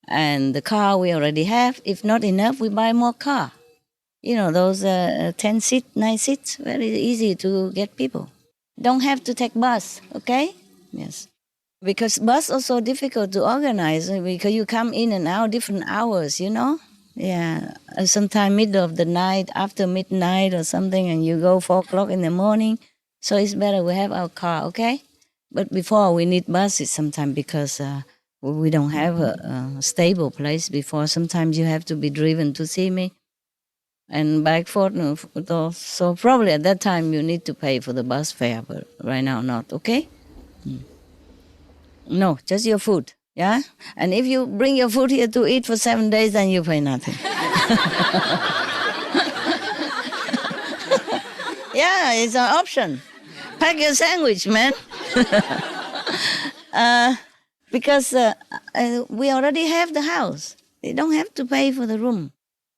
And the car we already have. If not enough, we buy more car. Those 10-seat, 9 seats, very easy to get people. Don't have to take bus, okay? Yes. Because bus also difficult to organize because you come in and out different hours, Yeah. Sometime middle of the night, after midnight or something, and you go 4 o'clock in the morning. So it's better we have our car, okay? But before we need buses sometimes because we don't have a stable place before. Sometimes you have to be driven to see me and back forth. So probably at that time you need to pay for the bus fare, but right now not, okay? No, just your food, yeah? And if you bring your food here to eat for 7 days, then you pay nothing. Yeah, it's an option. Pack your sandwich, man. Because we already have the house. They don't have to pay for the room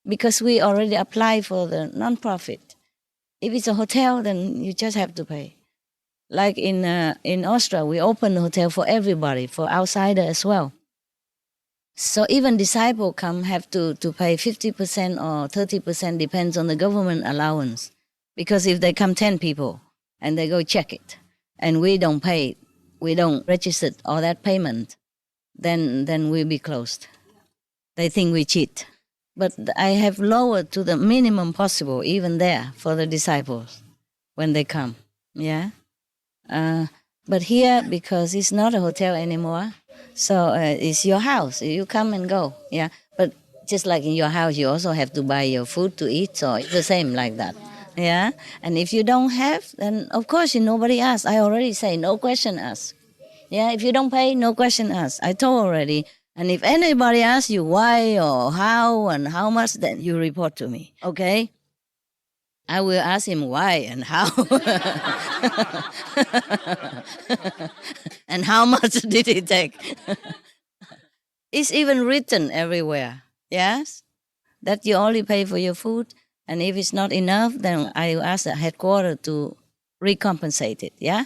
because we already apply for the non-profit. If it's a hotel, then you just have to pay. Like in Austria, we open the hotel for everybody, for outsider as well. So even disciples have to pay 50% or 30%, depends on the government allowance. Because if they come 10 people and they go check it, and we don't pay, we don't register all that payment, then we'll be closed. They think we cheat. But I have lowered to the minimum possible, even there, for the disciples when they come. Yeah. But here, because it's not a hotel anymore, so it's your house. You come and go. Yeah. But just like in your house, you also have to buy your food to eat, so it's the same like that. Yeah. And if you don't have, then of course nobody asks. I already say no question asked. Yeah. If you don't pay, no question asked. I told already. And if anybody asks you why or how and how much, then you report to me. Okay. I will ask him why and how. And how much did he take? It's even written everywhere, yes? That you only pay for your food, and if it's not enough, then I ask the headquarters to recompensate it, yeah?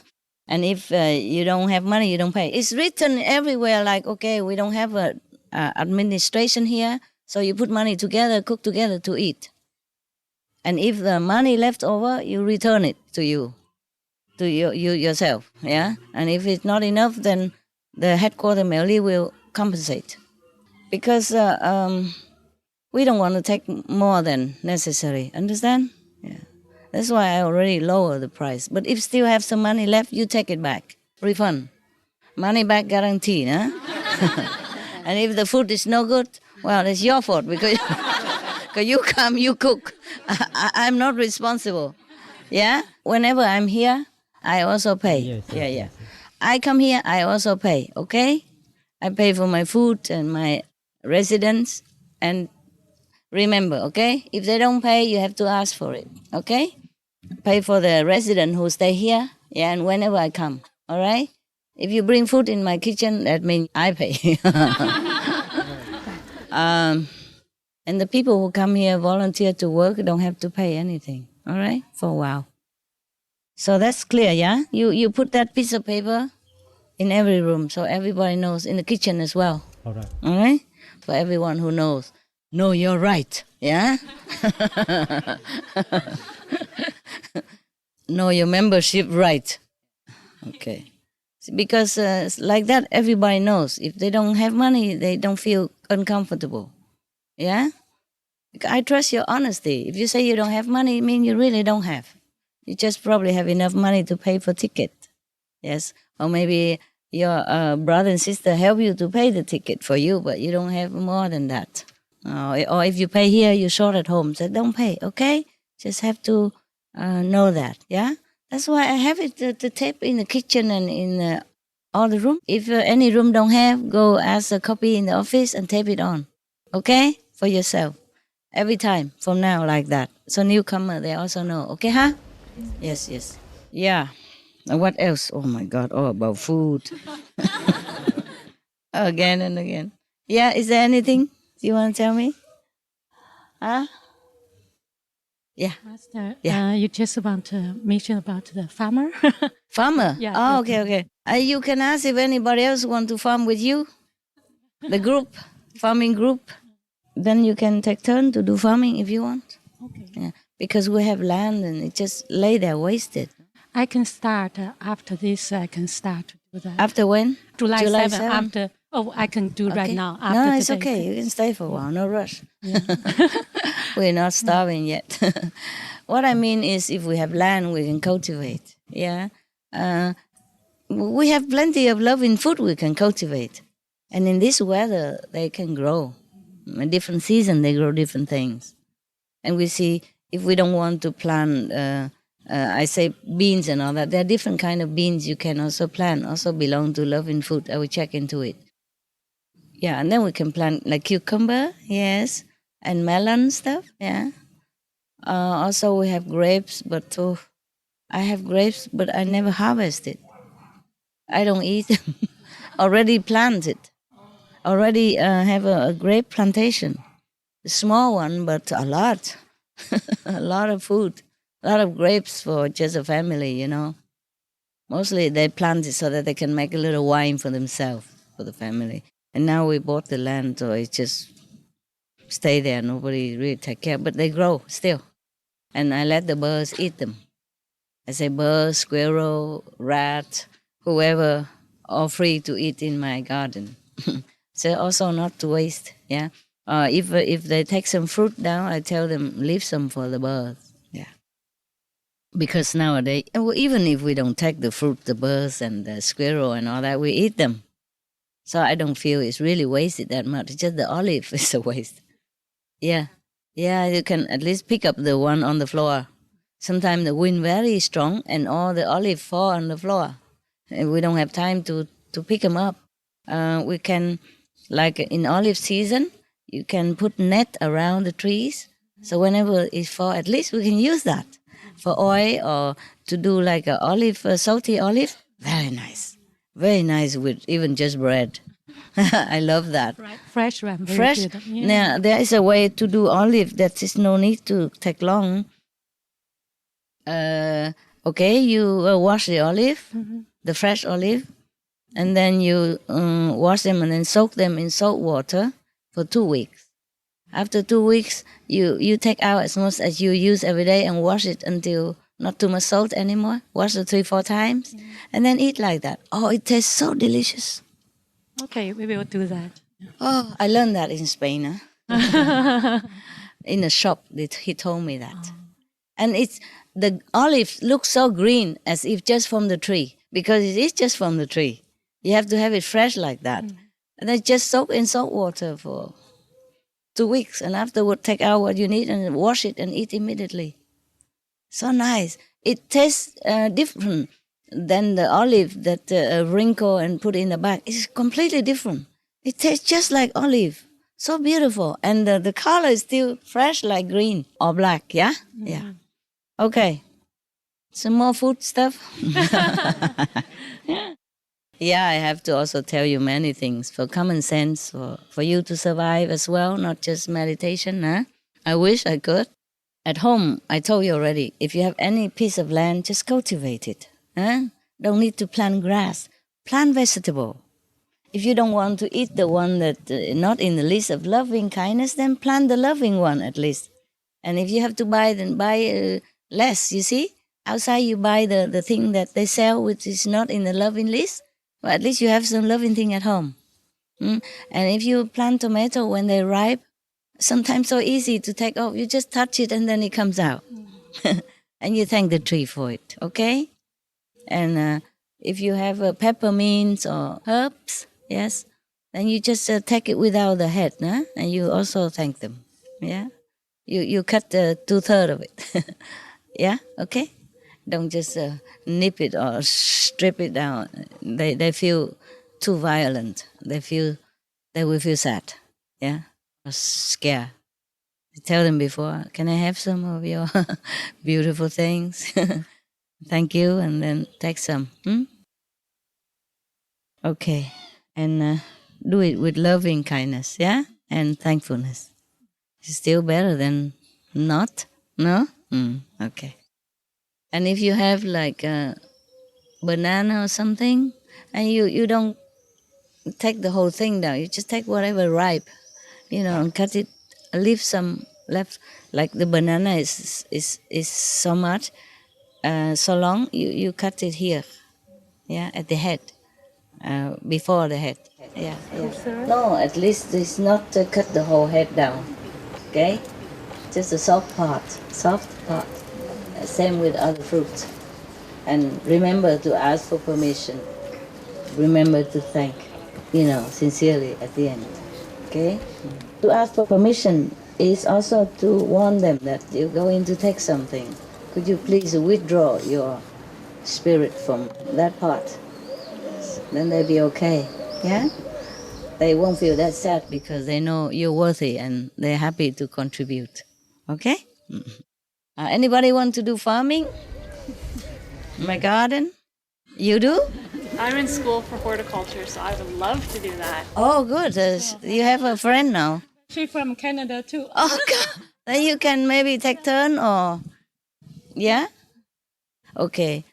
And if you don't have money, you don't pay. It's written everywhere like, okay, we don't have a administration here, so you put money together, cook together to eat. And if the money left over, you return it to you yourself, yeah? And if it's not enough, then the headquarter merely will compensate. Because we don't want to take more than necessary, understand? Yeah. That's why I already lower the price. But if still have some money left, you take it back, refund. Money back guarantee, huh? And if the food is no good, well, it's your fault because you come, you cook. I'm not responsible. Yeah? Whenever I'm here, I also pay. Yes, Yeah. I come here, I also pay, okay? I pay for my food and my residence. And remember, okay? If they don't pay, you have to ask for it, okay? Pay for the resident who stay here, yeah, and whenever I come, all right? If you bring food in my kitchen, that means I pay. And the people who come here volunteer to work don't have to pay anything, all right, for a while. So that's clear, yeah? You put that piece of paper in every room so everybody knows, in the kitchen as well. All right. All right? For everyone who knows. No, you're right, yeah? Know your membership right. Okay. Because like that, everybody knows. If they don't have money, they don't feel uncomfortable. Yeah? I trust your honesty. If you say you don't have money, it means you really don't have. You just probably have enough money to pay for ticket. Yes? Or maybe your brother and sister help you to pay the ticket for you, but you don't have more than that. Or if you pay here, you're short at home. So don't pay, okay? Just have to know that, yeah? That's why I have it, the tape in the kitchen and in all the room. If any room don't have, go ask a copy in the office and tape it on, okay? For yourself. Every time from now like that. So newcomer, they also know, okay, huh? Yes. Yeah. And what else? Oh my God, all about food. Again and again. Yeah, is there anything you want to tell me? Huh? Yeah. Master, Yeah. you just want to mention about the farmer. Farmer? Yeah, Oh, okay. okay. You can ask if anybody else want to farm with you. The group, farming group. Then you can take turn to do farming if you want. Okay. Yeah. Because we have land and it just lay there wasted. I can start after this. I can start to do that. After when? July 7th. 7? After. Oh, I can do right Okay. now. After No, it's today. okay. You can stay for a while. No rush. Yeah. We're not starving yet. What I mean is if we have land, we can cultivate. Yeah. We have plenty of loving food we can cultivate. And in this weather, they can grow. In different season, they grow different things. And we see if we don't want to plant, I say beans and all that, there are different kind of beans you can also plant, also belong to loving food. I will check into it. Yeah, and then we can plant like cucumber, yes, and melon stuff, yeah. Also we have grapes, but I have grapes, but I never harvest it. I don't eat them. Already planted. Already have a grape plantation. A small one, but a lot. A lot of food. A lot of grapes for just a family, you know. Mostly they plant it so that they can make a little wine for themselves, for the family. And now we bought the land, so it just stay there. Nobody really take care, but they grow still. And I let the birds eat them. I say birds, squirrel, rat, whoever, all free to eat in my garden. So also not to waste, yeah. If they take some fruit down, I tell them leave some for the birds, yeah. Because nowadays, even if we don't take the fruit, the birds and the squirrel and all that, we eat them. So I don't feel it's really wasted that much. Just the olive is a waste. Yeah. Yeah, you can at least pick up the one on the floor. Sometimes the wind very strong and all the olive fall on the floor. And we don't have time to pick them up. We can, like in olive season, you can put net around the trees. So whenever it fall, at least we can use that for oil or to do like a olive, salty olive. Very nice. Very nice with even just bread. I love that. Right. Fresh one. very Fresh. good. Yeah. Now, there is a way to do olive that is no need to take long. Okay, you wash the olive, the fresh olive, and then you wash them and then soak them in salt water for 2 weeks. After 2 weeks, you take out as much as you use every day and wash it until not too much salt anymore. Wash it 3-4 times, and then eat like that. Oh, it tastes so delicious. Okay, we will do that. Oh, I learned that in Spain. Huh? In a shop, he told me that. And the olive looks so green as if just from the tree, because it is just from the tree. You have to have it fresh like that. And then just soak in salt water for 2 weeks, and afterward take out what you need and wash it and eat immediately. So nice. It tastes different than the olive that wrinkle and put in the bag. It's completely different. It tastes just like olive. So beautiful. And the color is still fresh like green or black, yeah? Yeah. Okay. Some more food stuff? Yeah, I have to also tell you many things for common sense, for you to survive as well, not just meditation. Huh? I wish I could. At home, I told you already, if you have any piece of land, just cultivate it. Huh? Don't need to plant grass. Plant vegetable. If you don't want to eat the one that not in the list of loving kindness, then plant the loving one at least. And if you have to buy, then buy less, you see? Outside you buy the thing that they sell which is not in the loving list. Well, at least you have some loving thing at home. And if you plant tomato when they're ripe, sometimes so easy to take off. You just touch it and then it comes out. And you thank the tree for it, okay? And if you have peppermints or herbs, yes, then you just take it without the head, huh? And you also thank them, yeah? You cut 2/3 of it, yeah, okay? Don't just nip it or strip it down. They feel too violent. They will feel sad, yeah, or scared. Tell them before, can I have some of your beautiful things? Thank you, and then take some. Okay, and do it with loving kindness, yeah, and thankfulness. It's still better than not, no? Okay. And if you have like a banana or something, and you don't take the whole thing down, you just take whatever ripe, and cut it, leave some left. Like the banana is so much, so long, you cut it here, yeah, at the head, before the head, yeah. No, at least it's not cut the whole head down, okay? Just the soft part. Same with other fruits. And remember to ask for permission. Remember to thank, sincerely at the end. Okay? To ask for permission is also to warn them that you're going to take something. Could you please withdraw your spirit from that part? Then they'll be okay. Yeah? They won't feel that sad because they know you're worthy and they're happy to contribute. Okay? Anybody want to do farming? My garden? You do? I'm in school for horticulture, so I would love to do that. Oh, good. You have a friend now. She's from Canada too. Oh, God. Then you can maybe take turn or... Yeah? Okay.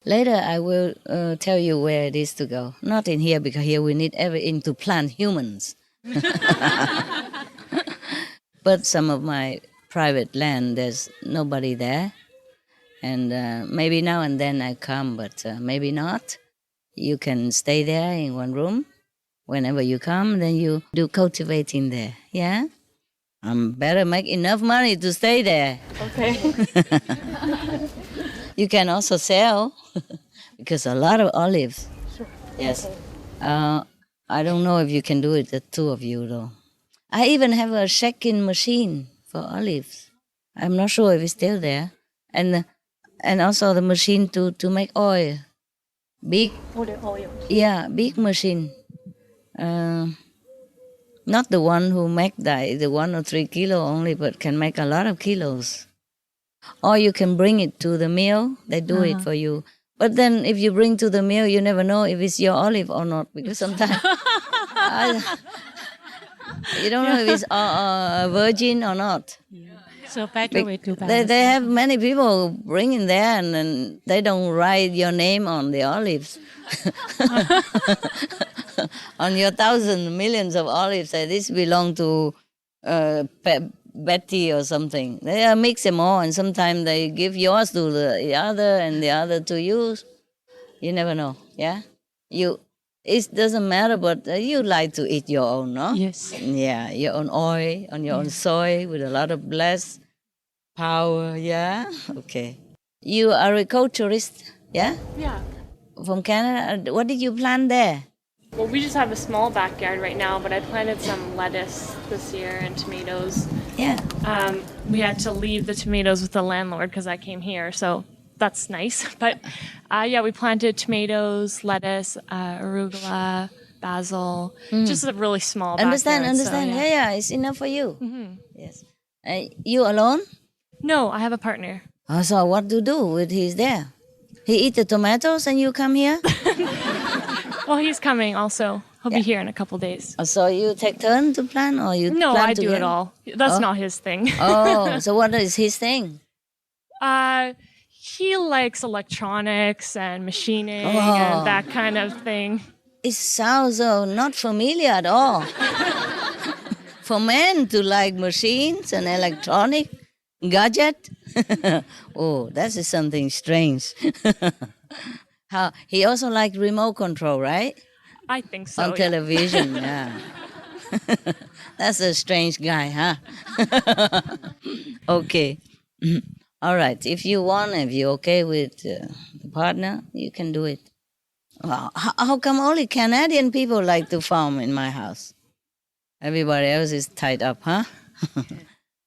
Later I will tell you where it is to go. Not in here, because here we need everything to plant humans. But some of my private land, there's nobody there. And maybe now and then I come, but maybe not. You can stay there in one room. Whenever you come, then you do cultivating there, yeah? Better make enough money to stay there. Okay. You can also sell, because a lot of olives. Sure. Yes. Okay. I don't know if you can do it, the two of you, though. I even have a shaking machine for olives. I'm not sure if it's still there. And also the machine to make oil. Big. Olive oil. Yeah, big machine. Not the one who make the 1 or 3 kilo only, but can make a lot of kilos. Or you can bring it to the mill. They do it for you. But then if you bring to the mill, you never know if it's your olive or not, because sometimes you don't know if it's virgin or not. Yeah. So better way to balance. They have many people bring in there, and they don't write your name on the olives. on your millions of olives, this belong to Betty or something. They mix them all, and sometimes they give yours to the other and the other to you. You never know, yeah? It doesn't matter, but you like to eat your own, no? Yes. Yeah, your own oil, on your own soil with a lot of blessed power, yeah? Okay. You are a agriculturist, yeah? Yeah. From Canada. What did you plant there? Well, we just have a small backyard right now, but I planted some lettuce this year and tomatoes. Yeah. We had to leave the tomatoes with the landlord because I came here, so that's nice. But yeah, we planted tomatoes, lettuce, arugula, basil, just a really small Understand. backyard. So, yeah, it's enough for you. Mm-hmm. Yes. You alone? No, I have a partner. Oh, so what to do with he's there? He eat the tomatoes and you come here? Well, he's coming also. He'll be here in a couple days. So you take turn to plant or you No, plant I do together? it all. That's not his thing. Oh, so what is his thing? He likes electronics and machining and that kind of thing. It sounds not familiar at all. For men to like machines and electronic gadget? Oh, that is something strange. How he also like remote control, right? I think so. On television, yeah. That's a strange guy, huh? Okay. All right. If you're okay with the partner, you can do it. Well, how come only Canadian people like to farm in my house? Everybody else is tied up, huh?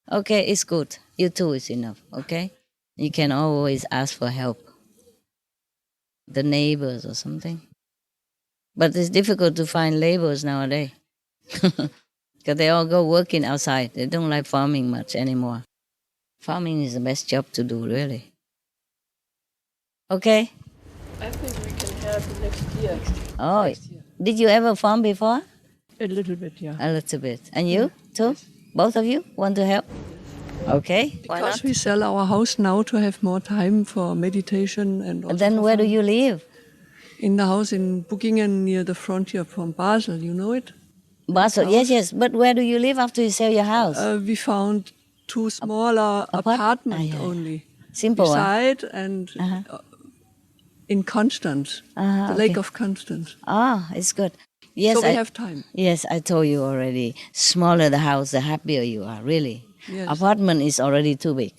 Okay, it's good. You two is enough, okay? You can always ask for help. The neighbors or something. But it's difficult to find laborers nowadays. Because they all go working outside. They don't like farming much anymore. Farming is the best job to do, really. Okay? I think we can have next year. Oh, did you ever farm before? A little bit, yeah. A little bit. And you, too? Both of you want to help? Okay. Why Because not? we sell our house now to have more time for meditation and also Then for where do fun. you live? In the house in Buckingen near the frontier from Basel, you know it? Basel, yes. But where do you live after you sell your house? We found two smaller apartments only. Simple. Beside and in Constance, the Lake of Constance. Ah, it's good. Yes, So we have time. Yes, I told you already. Smaller the house, the happier you are, really. Yes. Apartment is already too big.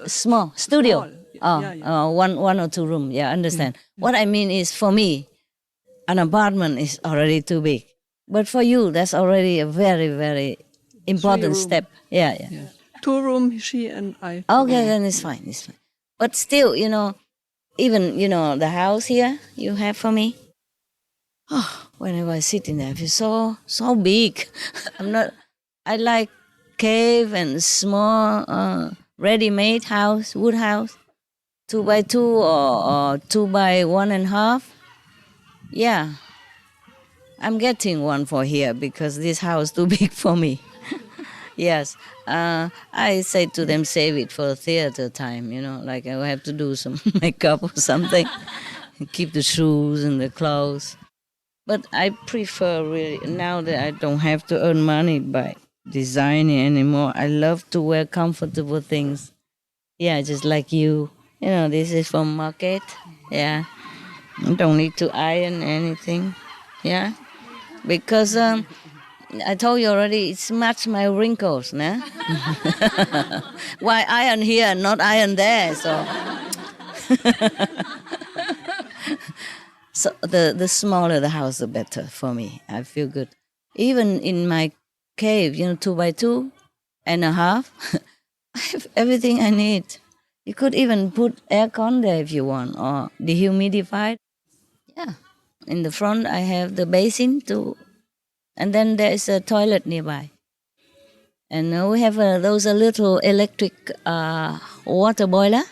Small studio. Small. Yeah. One or two room. Yeah, understand. What I mean is, for me, an apartment is already too big. But for you, that's already a very, very important step. Yeah. 2 room, she and I. Okay, then it's fine. But still, even the house here you have for me. Oh, whenever I sit in there, I feel so big. I like cave and small ready-made house, wood house, 2x2 or 2x1.5. Yeah, I'm getting one for here because this house too big for me. Yes, I say to them, save it for theater time. Like I will have to do some makeup or something, keep the shoes and the clothes. But I prefer really, now that I don't have to earn money by designing anymore, I love to wear comfortable things. Yeah, just like you. This is from market. Yeah. I don't need to iron anything. Yeah. Because I told you already, it's match my wrinkles, nah? Why iron here and not iron there? So the smaller the house, the better for me. I feel good. Even in my cave, 2x2.5, I have everything I need. You could even put aircon there if you want, or dehumidified. Yeah. In the front, I have the basin too, and then there is a toilet nearby. And we have those little electric water boiler.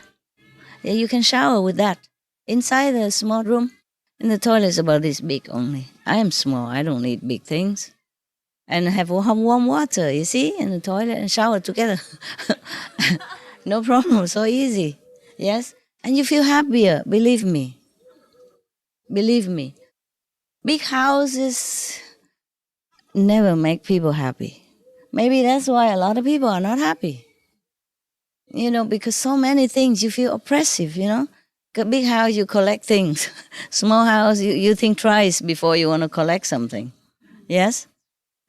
Yeah, you can shower with that inside the small room. And the toilet is about this big only. I am small. I don't need big things. And have warm water, you see, in the toilet and shower together. No problem. So easy. Yes? And you feel happier. Believe me. Big houses never make people happy. Maybe that's why a lot of people are not happy. Because so many things you feel oppressive, A big house, you collect things. Small house, you think twice before you want to collect something. Yes?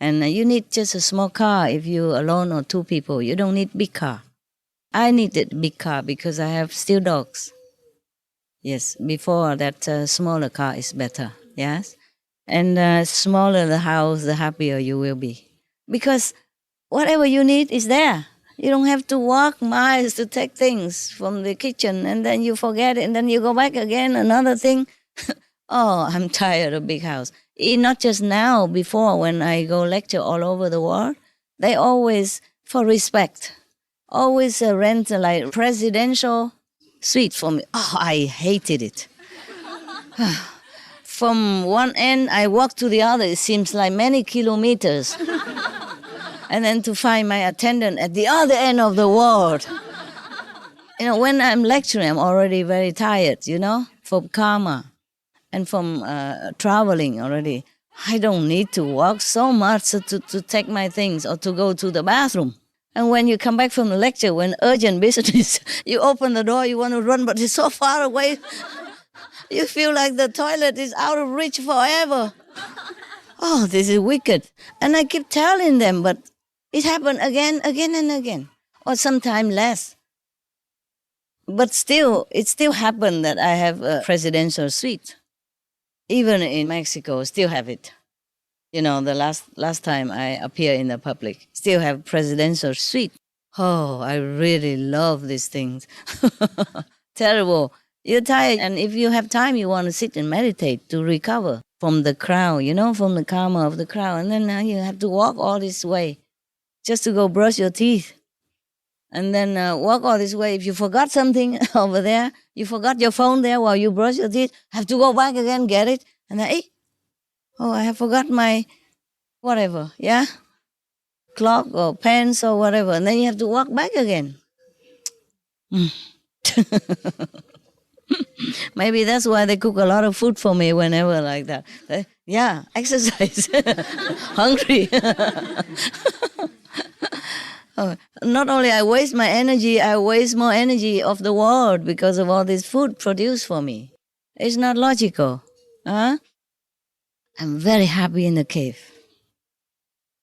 And you need just a small car if you're alone or two people. You don't need big car. I needed big car because I have still dogs. Yes, before that smaller car is better. Yes? And smaller the house, the happier you will be. Because whatever you need is there. You don't have to walk miles to take things from the kitchen and then you forget it and then you go back again, another thing. Oh, I'm tired of big house. Not just now, before when I go lecture all over the world, they always, for respect, always rent like presidential suite for me. Oh, I hated it. From one end, I walk to the other, it seems like many kilometers. And then to find my attendant at the other end of the world. When I'm lecturing, I'm already very tired, from karma and from traveling already. I don't need to walk so much to take my things or to go to the bathroom. And when you come back from the lecture, when urgent business, you open the door, you want to run, but it's so far away. You feel like the toilet is out of reach forever. Oh, this is wicked. And I keep telling them, but it happened again and again, or sometimes less. But still, it still happened that I have a presidential suite. Even in Mexico, still have it. The last time I appear in the public, still have presidential suite. Oh, I really love these things. Terrible. You're tired, and if you have time, you want to sit and meditate to recover from the crowd, from the karma of the crowd. And then now you have to walk all this way just to go brush your teeth. And then walk all this way. If you forgot something over there, you forgot your phone there while you brush your teeth, have to go back again, get it. And then, I have forgot my whatever, clock or pens or whatever. And then you have to walk back again. Maybe that's why they cook a lot of food for me whenever like that. Exercise. Hungry. Not only I waste my energy, I waste more energy of the world because of all this food produced for me. It's not logical. I'm very happy in the cave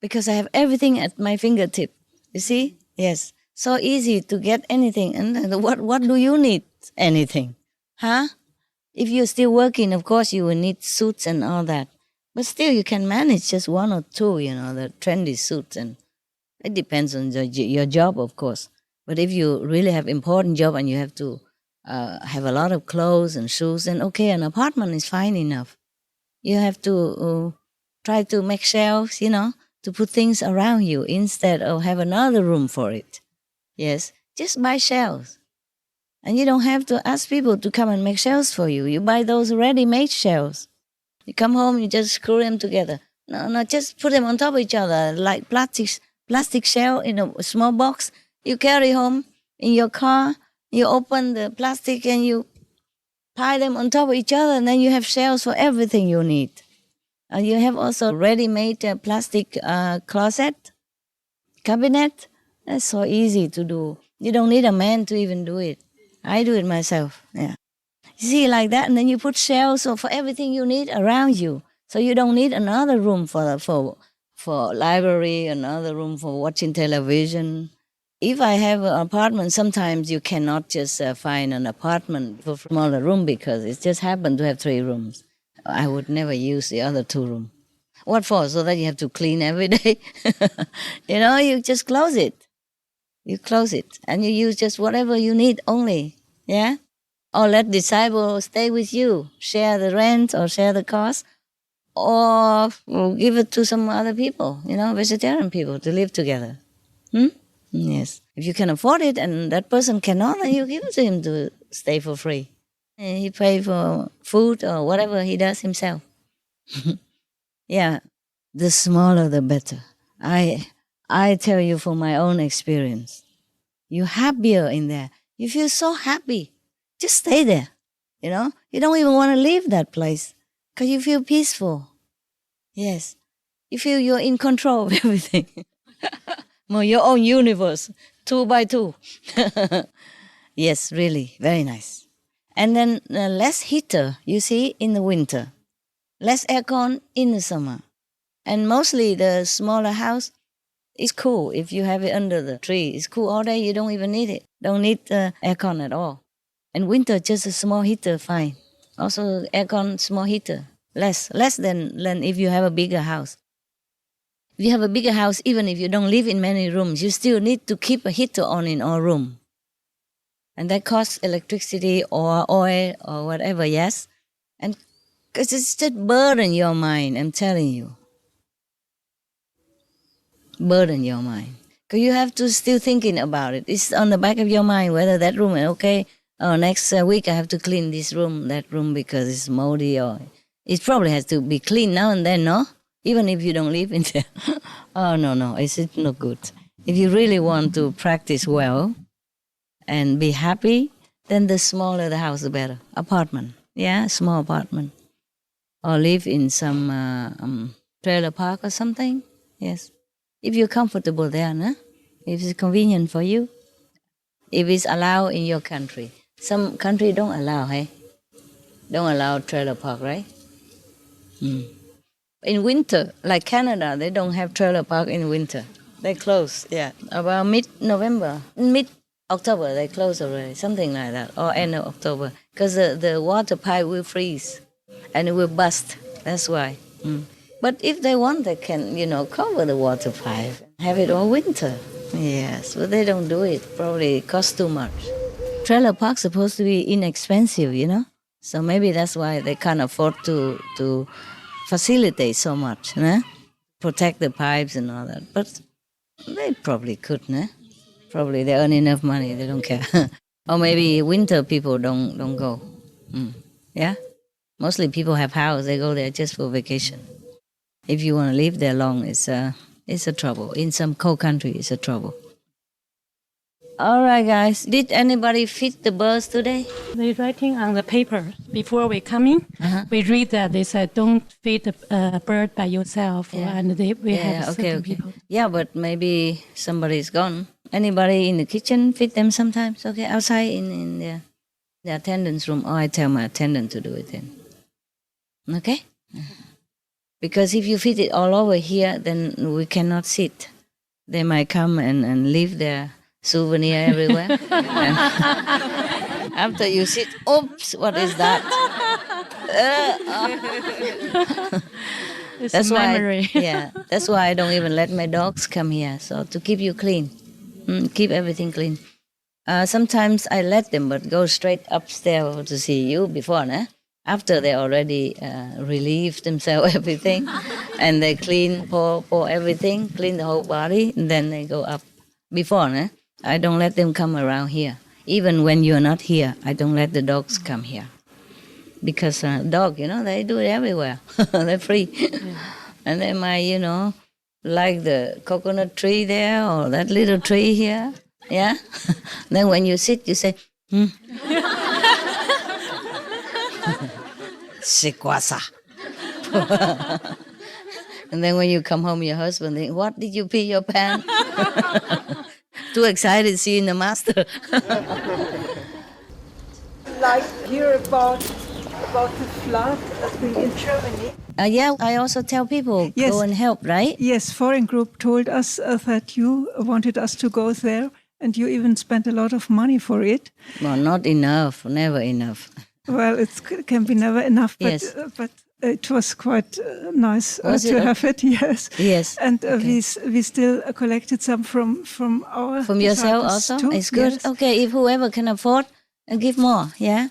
because I have everything at my fingertip. You see? Yes. So easy to get anything. And what do you need? Anything. If you're still working, of course, you will need suits and all that. But still, you can manage just one or two, the trendy suits. And it depends on your job, of course. But if you really have important job and you have to have a lot of clothes and shoes, then okay, an apartment is fine enough. You have to try to make shelves, to put things around you instead of have another room for it. Yes, just buy shelves. And you don't have to ask people to come and make shelves for you. You buy those ready-made shelves. You come home, you just screw them together. No, just put them on top of each other, like plastic shell in a small box. You carry home in your car. You open the plastic and you pile them on top of each other, and then you have shelves for everything you need. And you have also ready-made plastic closet, cabinet. That's so easy to do. You don't need a man to even do it. I do it myself, You see, like that, and then you put shelves for everything you need around you. So you don't need another room for library, another room for watching television. If I have an apartment, sometimes you cannot just find an apartment for a smaller room because it just happened to have 3 rooms. I would never use the other 2 rooms. What for? So that you have to clean every day? You just close it. You close it and you use just whatever you need only, Or let disciples stay with you, share the rent or share the cost, or give it to some other people, vegetarian people to live together. Yes. If you can afford it and that person cannot, then you give it to him to stay for free. And he pay for food or whatever he does himself. The smaller the better. I tell you from my own experience, you're happier in there. You feel so happy. Just stay there, You don't even want to leave that place. Because you feel peaceful. Yes. You feel you're in control of everything. Your own universe, 2 by 2. Yes, really, very nice. And then less heater, you see, in the winter. Less aircon in the summer. And mostly the smaller house is cool if you have it under the tree. It's cool all day, you don't even need it. Don't need aircon at all. And winter, just a small heater, fine. Also aircon, small heater. Less than if you have a bigger house. If you have a bigger house, even if you don't live in many rooms, you still need to keep a heater on in all rooms. And that costs electricity or oil or whatever, yes? And because it's just burden your mind, I'm telling you. Burden your mind. Because you have to still thinking about it. It's on the back of your mind whether that room is okay. Oh, next week I have to clean that room because it's moldy, or it probably has to be cleaned now and then, no? Even if you don't live in there. Oh, no, it's not good. If you really want to practice well and be happy, then the smaller the house, the better. Apartment, yeah, small apartment. Or live in some trailer park or something, yes. If you're comfortable there, no? If it's convenient for you. If it's allowed in your country. Some country don't allow, hey? Don't allow trailer park, right? In winter, like Canada, they don't have trailer park in winter. They close, yeah. About mid-November, mid-October, they close already, something like that, or end of October. Because the water pipe will freeze and it will bust, that's why. But if they want, they can, cover the water pipe, have it all winter. Yes, but they don't do it. Probably it costs too much. Trailer park's supposed to be inexpensive, So maybe that's why they can't afford to facilitate so much, protect the pipes and all that. But they probably could, Probably they earn enough money, they don't care. Or maybe winter people don't go. Yeah? Mostly people have house, they go there just for vacation. If you want to live there long, it's a trouble. In some cold country, it's a trouble. All right, guys. Did anybody feed the birds today? They're writing on the paper before we come in. We read that they said don't feed the bird by yourself, and we have certain people. Yeah, but maybe somebody's gone. Anybody in the kitchen feed them sometimes? Okay, outside in the attendance room. Or I tell my attendant to do it then. Okay? Because if you feed it all over here, then we cannot sit. They might come and leave their souvenir everywhere. After you sit, oops, what is that? It's that's a why, memory. That's why I don't even let my dogs come here. So to keep you clean, keep everything clean. Sometimes I let them, but go straight upstairs to see you before, after they already relieve themselves everything, and they pour everything, clean the whole body, and then they go up. Before, I don't let them come around here. Even when you're not here, I don't let the dogs come here. Because dog, they do it everywhere. They're free. And they might, like the coconut tree there or that little tree here. Yeah? Then when you sit, you say, Sikwasa. And then when you come home, your husband thinks, what, did you pee your pants? Too excited seeing the master. Like hear about the flood in Germany. Yeah, I also tell people, go and help, right? Yes, foreign group told us that you wanted us to go there, and you even spent a lot of money for it. Well, not enough, never enough. Well, it can be never enough, but, yes. But it was quite nice to have it, yes. Yes. And we still collected some from our... From yourself also? Too. It's good. Yes. Okay, if whoever can afford, give more, yeah?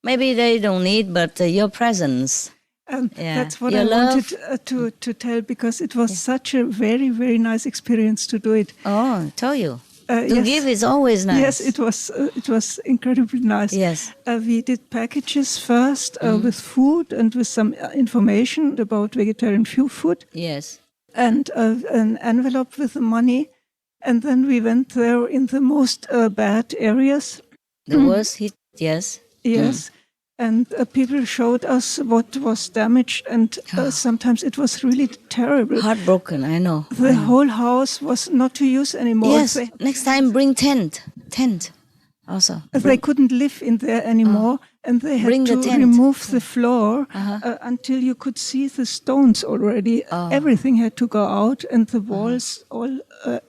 Maybe they don't need, but your presence... That's what I wanted to tell, because it was such a very, very nice experience to do it. Oh, I told you. To give is always nice. Yes, it was incredibly nice. Yes. We did packages first with food and with some information about vegetarian food. Yes. And an envelope with the money. And then we went there in the most bad areas. The worst hit, yes. Yes. And people showed us what was damaged, and sometimes it was really terrible. Heartbroken, I know. The whole house was not to use anymore. Yes, next time bring tent also. They couldn't live in there anymore, and they had to remove the floor until you could see the stones already. Everything had to go out, and the walls all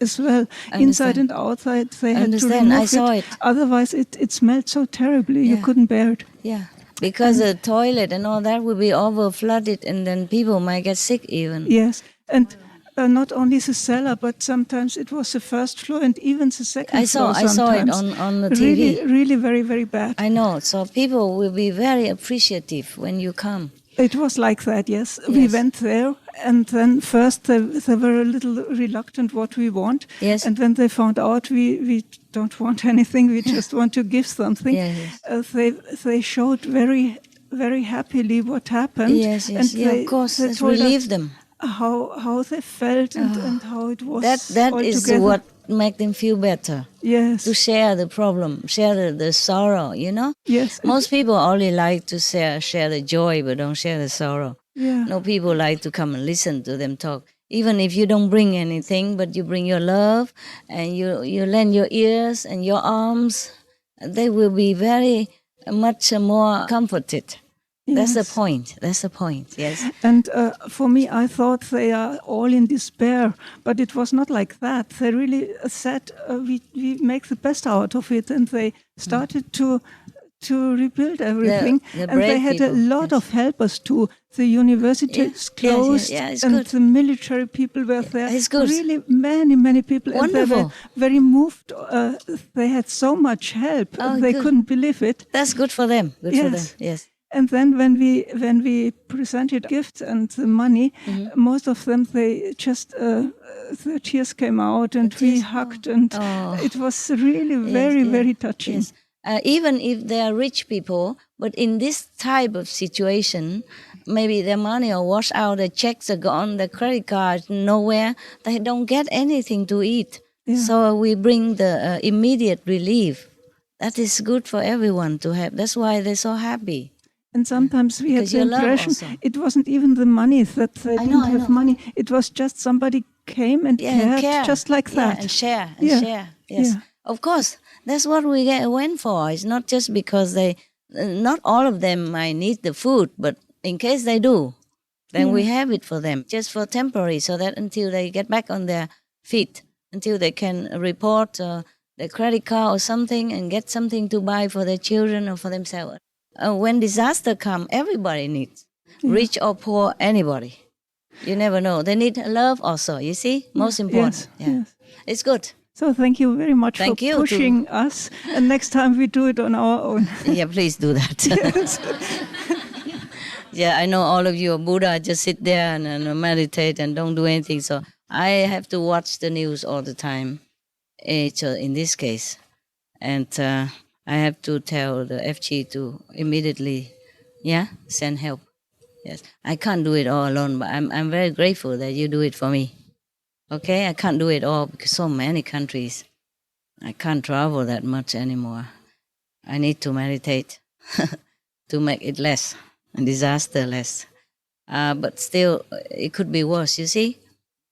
as well. Inside and outside, they had to remove I saw it. Otherwise, it smelled so terribly, you couldn't bear it. Yeah, because the toilet and all that would be over-flooded, and then people might get sick even. Yes, and not only the cellar, but sometimes it was the first floor and even the second floor. I saw it on the TV. Really very, very bad. I know. So people will be very appreciative when you come. It was like that, yes. We went there, and then first they were a little reluctant what we want. Yes. And when they found out we don't want anything, we just want to give something, they showed very, very happily what happened. Yes, yes, and of course. It relieved them. How they felt and how it was. That is together. what make them feel better. Yes. To share the problem, share the sorrow, you know? Yes. Most people only like to share the joy, but don't share the sorrow. Yeah. No, people like to come and listen to them talk. Even if you don't bring anything, but you bring your love and you lend your ears and your arms, they will be very much more comforted. That's the point. That's the point, yes. And for me, I thought they are all in despair, but it was not like that. They really said, we make the best out of it, and they started to rebuild everything. The and they had people. A lot of helpers too. The universities closed, and good. the military people were there. It's good. Really many people. Wonderful. And they were very moved. They had so much help. They couldn't believe it. That's good for them. Good for them, yes. And then when we presented gifts and the money, most of them, they just, the tears came out and we hugged, and it was really very touching. Yes. Even if they are rich people, but in this type of situation, maybe their money are washed out, the checks are gone, the credit card nowhere, they don't get anything to eat. Yeah. So we bring the immediate relief. That is good for everyone to have. That's why they're so happy. And sometimes we had the impression it wasn't even the money that they didn't have money. It was just somebody came and cared just like that. And share. Yes. Yeah. Of course, that's what we went for. It's not just because not all of them might need the food, but in case they do, then we have it for them, just for temporary, so that until they get back on their feet, until they can report their credit card or something and get something to buy for their children or for themselves. When disaster comes, everybody needs, rich or poor, anybody. You never know. They need love also, you see? Most important. Yes. It's good. So thank you very much for pushing us. And next time we do it on our own. Yeah, please do that. Yes. Yeah, I know all of you are Buddha, just sit there and meditate and don't do anything. So I have to watch the news all the time, in this case. And I have to tell the FG to immediately, send help. Yes, I can't do it all alone, but I'm very grateful that you do it for me. Okay, I can't do it all because so many countries. I can't travel that much anymore. I need to meditate to make it less, and disaster less. But still, it could be worse, you see?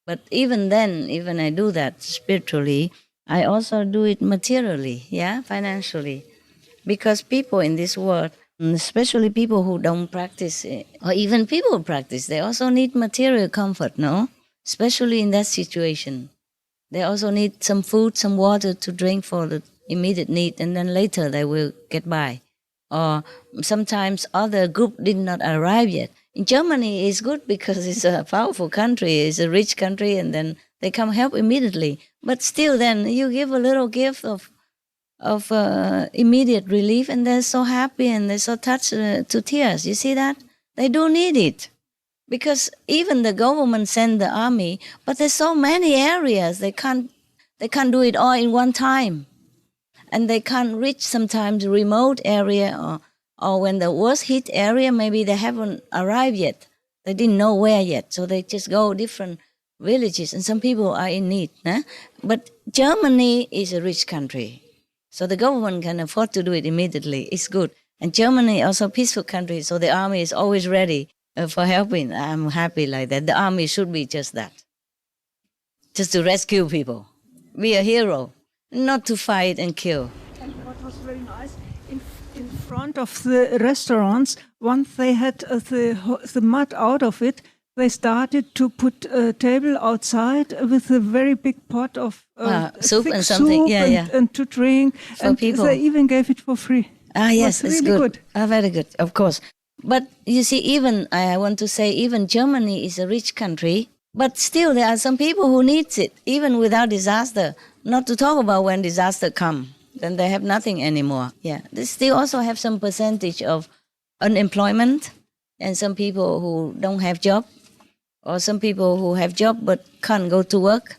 But even then, even I do that spiritually, I also do it materially, financially. Because people in this world, especially people who don't practice, or even people who practice, they also need material comfort, no? Especially in that situation. They also need some food, some water to drink for the immediate need, and then later they will get by. Or sometimes other group did not arrive yet. In Germany, it's good because it's a powerful country, it's a rich country, and then they come help immediately. But still then, you give a little gift of immediate relief, and they're so happy and they're so touched to tears. You see that? They do need it. Because even the government send the army, but there's so many areas, they can't do it all in one time. And they can't reach sometimes remote area or when the worst hit area, maybe they haven't arrived yet. They didn't know where yet, so they just go different villages, and some people are in need. But Germany is a rich country, so the government can afford to do it immediately. It's good. And Germany also a peaceful country, so the army is always ready for helping. I'm happy like that. The army should be just that. Just to rescue people. Be a hero, not to fight and kill. And what was very nice, in front of the restaurants, once they had the mud out of it, they started to put a table outside with a very big pot of soup and something, soup and to drink. For and people. They even gave it for free. Yes, it's really good. Very good, of course. But you see, I want to say, even Germany is a rich country, but still there are some people who needs it, even without disaster. Not to talk about when disaster come, then they have nothing anymore. Yeah, they still also have some percentage of unemployment, and some people who don't have job, or some people who have job but can't go to work,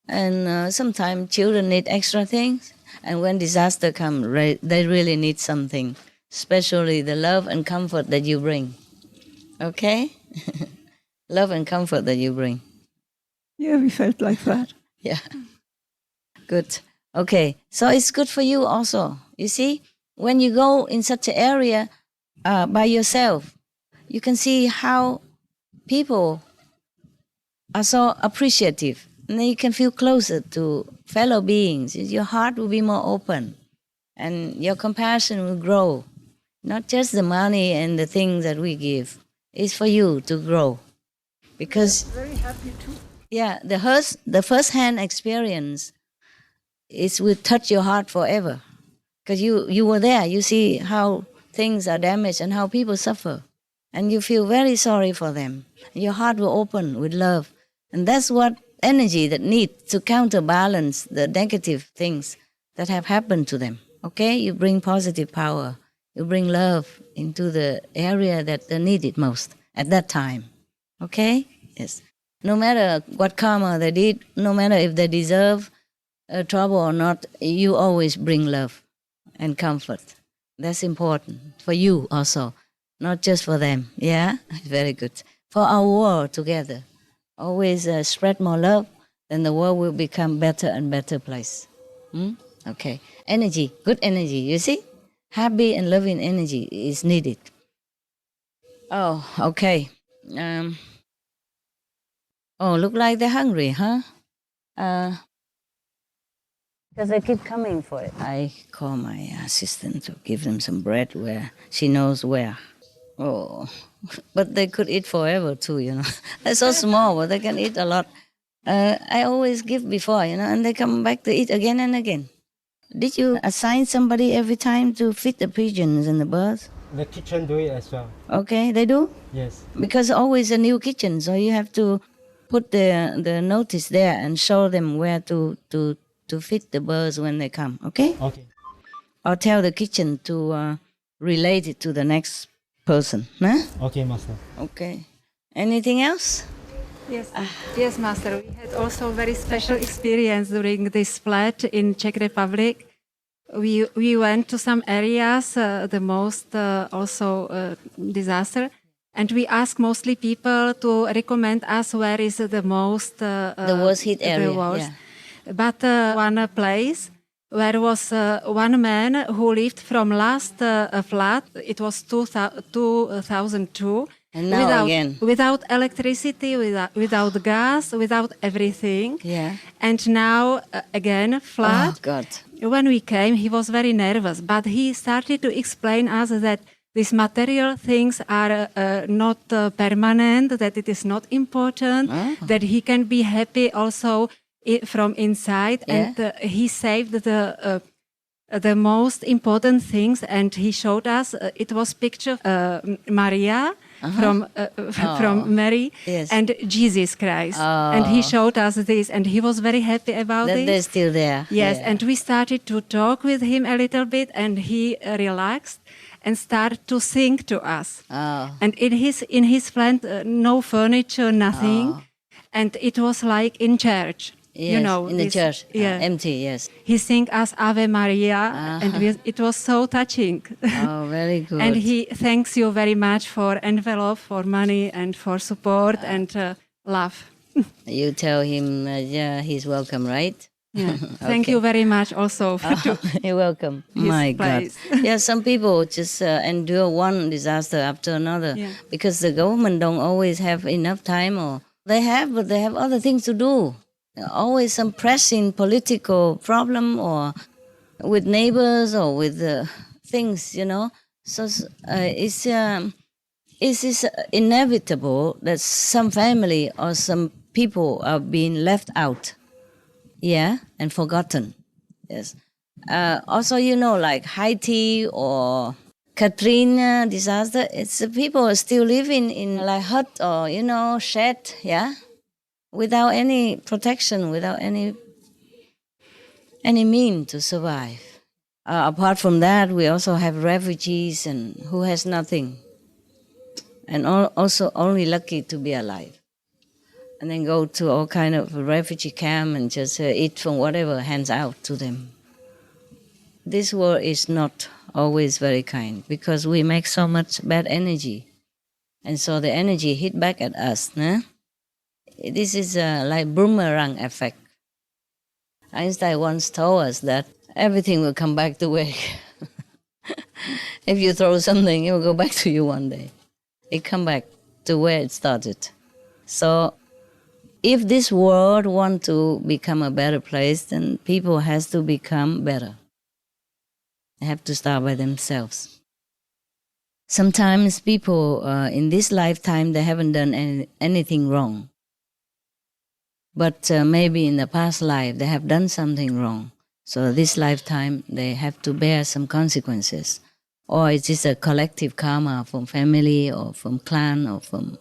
and sometimes children need extra things. And when disaster come, they really need something, especially the love and comfort that you bring. Okay? Love and comfort that you bring. Yeah, we felt like that. Yeah. Good. Okay. So it's good for you also. You see, when you go in such an area by yourself, you can see how people are so appreciative. And then you can feel closer to fellow beings. Your heart will be more open. And your compassion will grow. Not just the money and the things that we give. It's for you to grow. Because very happy too. Yeah, the first-hand experience will touch your heart forever. Because you were there. You see how things are damaged and how people suffer. And you feel very sorry for them. Your heart will open with love. And that's what energy that needs to counterbalance the negative things that have happened to them. Okay? You bring positive power. You bring love into the area that they need it most at that time. Okay? Yes. No matter what karma they did, no matter if they deserve trouble or not, you always bring love and comfort. That's important for you also, not just for them. Yeah? Very good. For our world together. Always spread more love, then the world will become better and better place. Okay. Energy, good energy, you see? Happy and loving energy is needed. Oh, okay. Look like they're hungry, huh? Because they keep coming for it. I call my assistant to give them some bread where she knows where. Oh, but they could eat forever too, you know. They're so small, but they can eat a lot. I always give before, you know, and they come back to eat again and again. Did you assign somebody every time to feed the pigeons and the birds? The kitchen do it as well. Okay, they do? Yes. Because always a new kitchen, so you have to put the notice there and show them where to feed the birds when they come, okay? Okay. Or tell the kitchen to relate it to the next person, huh? Okay, Master. Okay. Anything else? Yes, yes, Master. We had also very special experience during this flood in Czech Republic. We went to some areas, the most also disaster, and we asked mostly people to recommend us where is the most the worst hit area. Yeah. But one place where was one man who lived from last flood. It was 2002. And now without electricity, without gas, without everything. Yeah. And now again flood. Oh God. When we came, he was very nervous, but he started to explain us that these material things are not permanent, that it is not important, that he can be happy also from inside, and he saved the most important things, and he showed us. It was picture Maria from Mary and Jesus Christ, and he showed us this, and he was very happy about it. They're still there. Yes, and we started to talk with him a little bit, and he relaxed and started to sing to us. And in his flat, no furniture, nothing, and it was like in church. Yes, you know, in the church, empty, yes. He sang us Ave Maria, and it was so touching. Oh, very good. And he thanks you very much for envelope, for money, and for support and love. You tell him he's welcome, right? Yeah. Thank you very much also. You're welcome. My God. Yeah, some people just endure one disaster after another because the government don't always have enough time, or they have, but they have other things to do. Always some pressing political problem or with neighbors or with things, you know. So it's inevitable that some family or some people are being left out. Yeah, and forgotten. Yes. Also, you know, like Haiti or Katrina disaster, it's people are still living in like hut or, you know, shed, yeah, without any protection, without any mean to survive. Apart from that, we also have refugees and who has nothing, and also only lucky to be alive. And then go to all kind of refugee camp and just eat from whatever hands out to them. This world is not always very kind because we make so much bad energy. And so the energy hit back at us. Nah? This is like boomerang effect. Einstein once told us that everything will come back the way. If you throw something, it will go back to you one day. It come back to where it started. So if this world want to become a better place, then people has to become better. They have to start by themselves. Sometimes people in this lifetime, they haven't done anything wrong. But maybe in the past life, they have done something wrong. So this lifetime, they have to bear some consequences. Or it's just a collective karma from family or from clan or from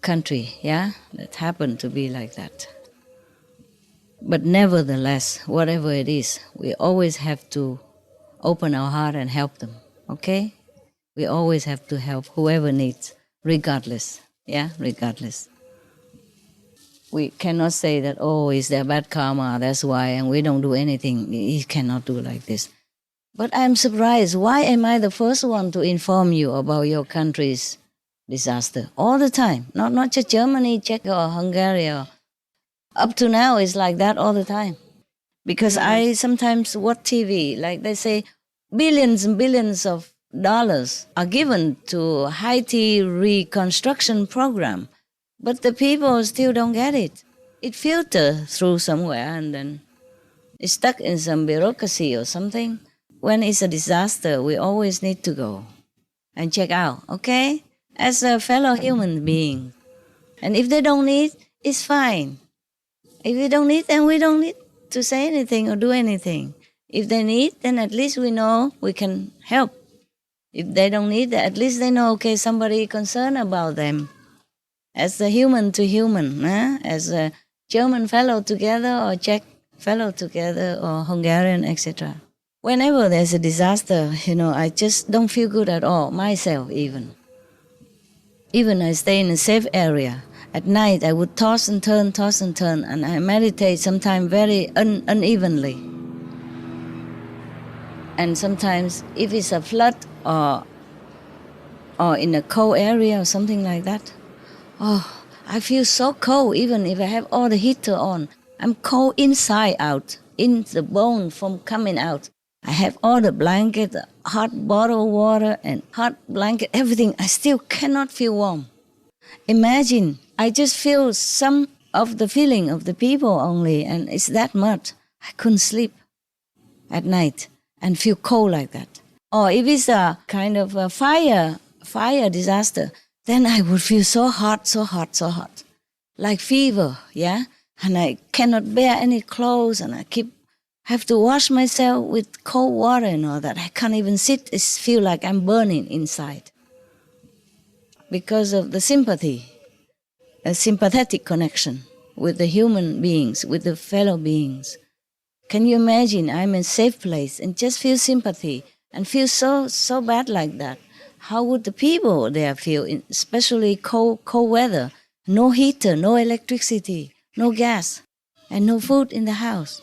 country, yeah, that happened to be like that. But nevertheless, whatever it is, we always have to open our heart and help them, okay? We always have to help whoever needs, regardless, yeah, regardless. We cannot say that, oh, it's their bad karma, that's why, and we don't do anything. You cannot do like this. But I'm surprised, why am I the first one to inform you about your country's disaster all the time? Not just Germany, Czech or Hungary. Up to now, it's like that all the time. Because I sometimes watch TV, like they say, billions and billions of dollars are given to Haiti reconstruction program, but the people still don't get it. It filters through somewhere and then it's stuck in some bureaucracy or something. When it's a disaster, we always need to go and check out, okay? As a fellow human being. And if they don't need, it's fine. If we don't need, then we don't need to say anything or do anything. If they need, then at least we know we can help. If they don't need, at least they know, okay, somebody concerned about them. As a human to human, as a German fellow together or Czech fellow together or Hungarian, etc. Whenever there's a disaster, you know, I just don't feel good at all, myself even. Even I stay in a safe area. At night, I would toss and turn, and I meditate sometimes very unevenly. And sometimes, if it's a flood or in a cold area or something like that, oh, I feel so cold even if I have all the heater on. I'm cold inside out, in the bone from coming out. I have all the blanket, hot bottled water and hot blanket, everything. I still cannot feel warm. Imagine, I just feel some of the feeling of the people only, and it's that much. I couldn't sleep at night and feel cold like that. Or if it's a kind of a fire disaster, then I would feel so hot, like fever, yeah? And I cannot bear any clothes, and I have to wash myself with cold water and all that. I can't even sit, I feel like I'm burning inside. Because of the sympathy, a sympathetic connection with the human beings, with the fellow beings. Can you imagine I'm in a safe place and just feel sympathy and feel so bad like that? How would the people there feel, especially cold weather? No heater, no electricity, no gas, and no food in the house.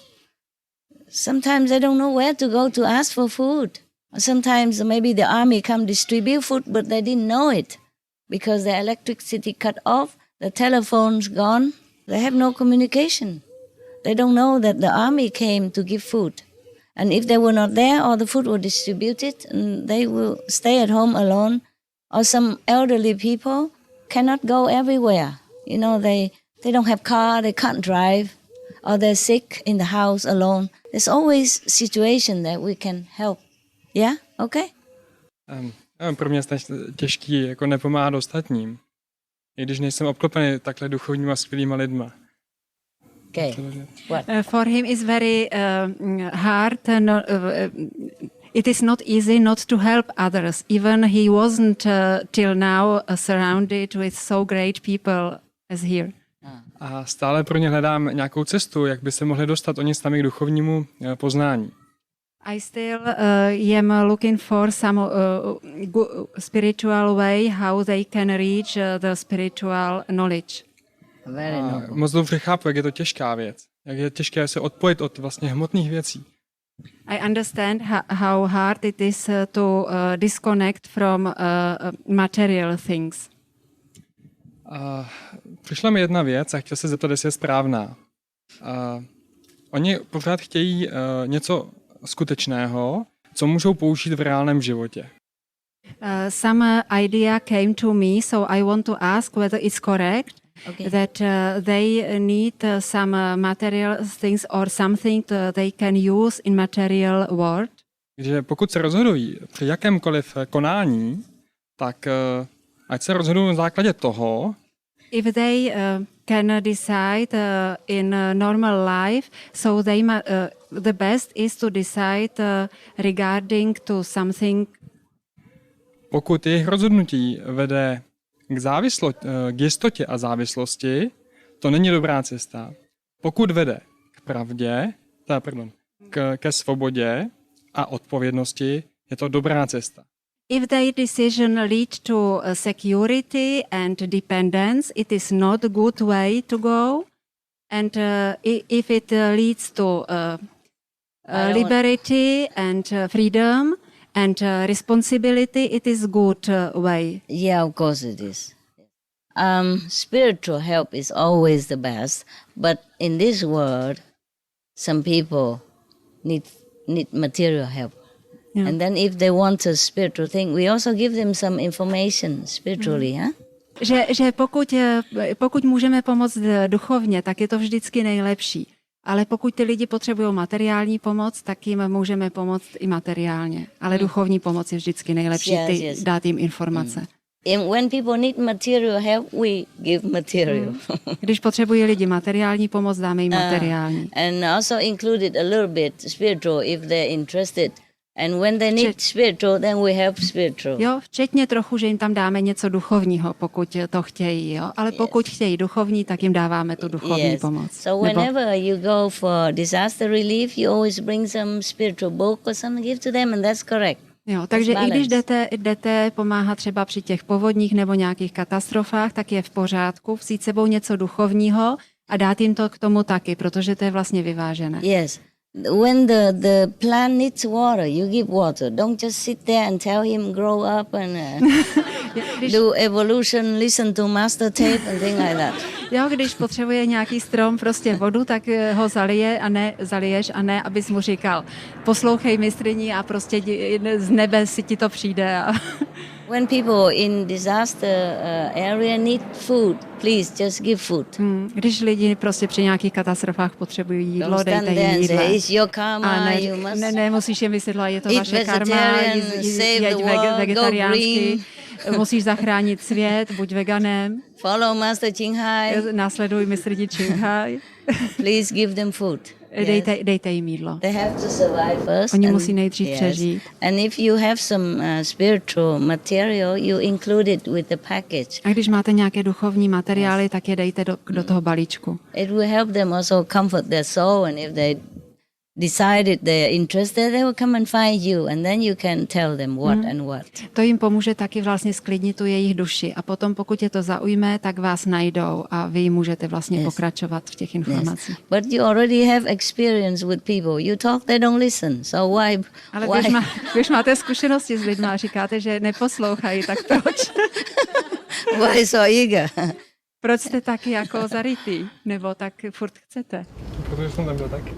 Sometimes I don't know where to go to ask for food. Sometimes maybe the army come distribute food, but they didn't know it because the electricity cut off, the telephone's gone. They have no communication. They don't know that the army came to give food. And if they were not there, or the food were distributed, and they will stay at home alone. Or some elderly people cannot go everywhere. You know, they don't have car, they can't drive, or they're sick in the house alone. There's always a situation that we can help. Yeah? Okay? Pro mě je těžký jako nepomáhat ostatním, i když nejsem obklopený takhle duchovníma skvělýma lidma. Okay. For him it's very hard. It is not easy not to help others. Even he wasn't till now surrounded with so great people as here. A stále pro ně hledám nějakou cestu, jak by se mohli dostat oni sami k duchovnímu poznání. I still am looking for some spiritual way how they can reach the spiritual knowledge. Moc dobře chápu, jak je to těžká věc. Jak je těžké se odpojit od vlastně hmotných věcí. I understand how hard it is to disconnect from material things. Přišla mi jedna věc a chtěl se zeptat, jestli je správná. Oni pořád chtějí něco skutečného, co můžou použít v reálném životě. Some idea came to me, so I want to ask whether it's correct that they need some material things or something they can use in material world. Takže pokud se rozhodují při jakémkoliv konání, tak ať se rozhodují na základě toho, if they can decide in normal life, so they the best is to decide regarding to something. Pokud jejich rozhodnutí vede k jistotě a závislosti, to není dobrá cesta. Pokud vede k pravdě, ke svobodě a odpovědnosti, je to dobrá cesta. If their decision leads to security and dependence, it is not a good way to go. And if it leads to liberty and freedom and responsibility, it is a good way. Yeah, of course it is. Spiritual help is always the best, but in this world, some people need material help. Yeah. And then if they want a spiritual thing, we also give them some information spiritually, huh? Že pokud můžeme pomoct duchovně, tak je to vždycky nejlepší. Ale pokud ty lidi potřebují materiální pomoc, tak jim můžeme pomoct i materiálně. Ale duchovní pomoc je vždycky nejlepší, dát jim informace. When people need material help, we give material. Když potřebují lidi materiální pomoc, dáme jim materiální. And also included a little bit spiritual if they're interested. And when they need spiritual, then we help spiritual. Jo, včetně trochu, že jim tam dáme něco duchovního, pokud to chtějí, jo. Ale pokud chtějí duchovní, tak jim dáváme tu duchovní pomoc. So whenever you go for disaster relief, you always bring some spiritual book or something, give to them, and that's correct. Jo, takže i když jdete pomáhat třeba při těch povodních nebo nějakých katastrofách, tak je v pořádku vzít sebou něco duchovního a dát jim to k tomu taky, protože to je vlastně vyvážené. Yes. When the plant needs water, you give water. Don't just sit there and tell him grow up and do evolution, listen to master tape and things like that. Jo, když potřebuje nějaký strom prostě vodu, tak ho zaliješ a ne, abys mu říkal poslouchej mistryni a prostě z nebe si ti to přijde. When people in disaster area need food, please just give food. Když lidi prostě při nějakých katastrofách potřebují jídlo, dejte jim jídlo. Ne, musíš jim vysvětlovat, je to vaše karma, jeď vegetariánsky, musíš zachránit svět, buď veganem. Follow Master Ching. Následuj mistryni Ching. Please give them food. Dejte jim jídlo. They have to survive first. Oni musí nejdřív přežít. And if you have some spiritual material, you include it with the package. A když máte nějaké duchovní materiály, tak je dejte do toho balíčku. It will help them also comfort their soul, and if they decided they're interested, they will come and find you, and then you can tell them what and what. To jim pomůže taky vlastně sklidnit tu jejich duši. A potom, pokud je to zaujme, tak vás najdou a vy můžete vlastně pokračovat v těch informacích. But you already have experience with people. You talk, they don't listen. So why? Ale když máte zkušenosti s lidmi a říkáte, že neposlouchají, tak proč? Why so eager? Proč jste taky jako zarytý? Nebo tak furt chcete? protože jsem tam byl taky.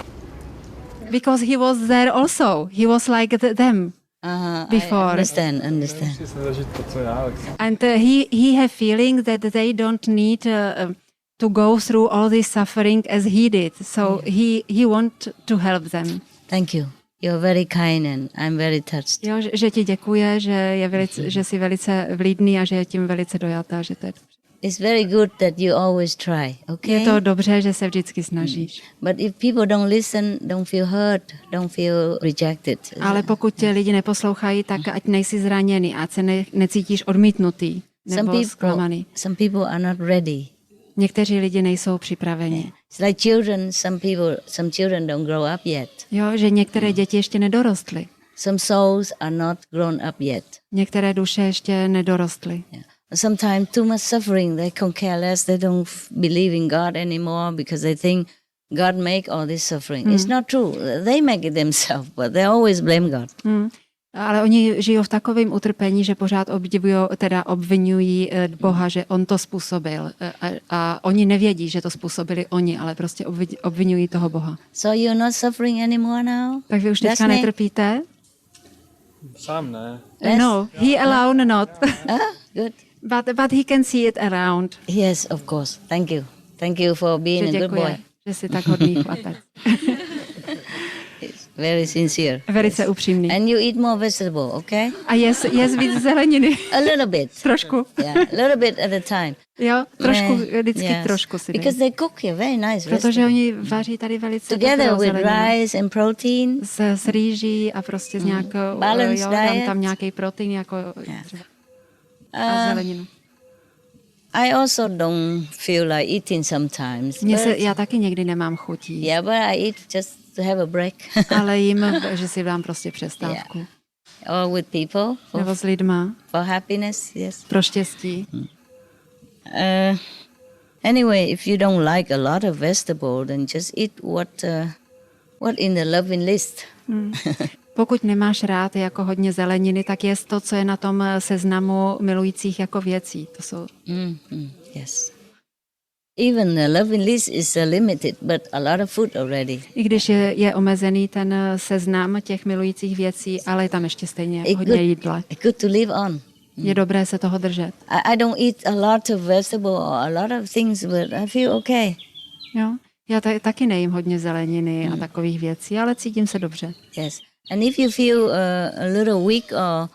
Because he was there also. He was like them before. I understand. Musí se zažít to, co já. And he have feeling that they don't need to go through all this suffering as he did. So he want to help them. Thank you. You're very kind and I'm very touched. Jo, že ti děkuje, že jsi velice vlídný a že je tím velice dojatá, že to je. It's very good that you always try, okay? Je to dobře, že se vždycky snažíš. But if people don't listen, don't feel hurt, don't feel rejected. Ale pokud tě lidi neposlouchají, tak ať nejsi zraněný, ať se necítíš odmítnutý nebo zklamaný. Some people are not ready. Někteří lidi nejsou připraveni. It's like children, some children don't grow up yet. Jo, že některé děti ještě nedorostly. Some souls are not grown up yet. Některé duše ještě nedorostly. Yeah. Sometimes too much suffering, they can care less, they don't believe in God anymore because they think God make all this suffering. It's not true. They make it themselves, but they always blame God. Ale oni žijou v takovém utrpení, že pořád obvinují Boha, že on to způsobil. A oni nevědí, že to způsobili oni, ale prostě obvinují toho Boha. So you're not suffering anymore now? Tak vy už teďka netrpíte? Sám ne. No, he alone not. Good. But he can see it around. Yes, of course. Thank you. Thank you for being a good boy. Že jsi tak hodný chlapec. Very sincere. Velice upřímný. And you eat more vegetable, okay? A jest víc zeleniny. A little bit. Trošku. Yeah, a little bit at a time. Jo, trošku, vždycky trošku si dej. Because they cook here very nice. Protože oni vaří tady velice together with rice and protein. S rýží a prostě s nějakou, balanced tam nějaký protein jako a zeleninu. I also don't feel like eating sometimes. Já taky někdy nemám chutí. Yeah, but I eat just to have a break. Ale jím, že si dám prostě přestávku. Yeah. Or with people. Nebo s lidma. For happiness, yes. Pro štěstí. Anyway, if you don't like a lot of vegetable, then just eat what in the loving list. Pokud nemáš rád jako hodně zeleniny, tak jest to, co je na tom seznamu milujících jako věcí. To jsou. Yes. Even the loving list is limited, but a lot of food already. I když je omezený ten seznam těch milujících věcí, ale je tam ještě stejně hodně jídla. Good to live on. Je dobré se toho držet. I don't eat a lot of vegetable or a lot of things, but I feel okay. Jo, já taky nejím hodně zeleniny a takových věcí, ale cítím se dobře. Yes. And if you feel a little weak or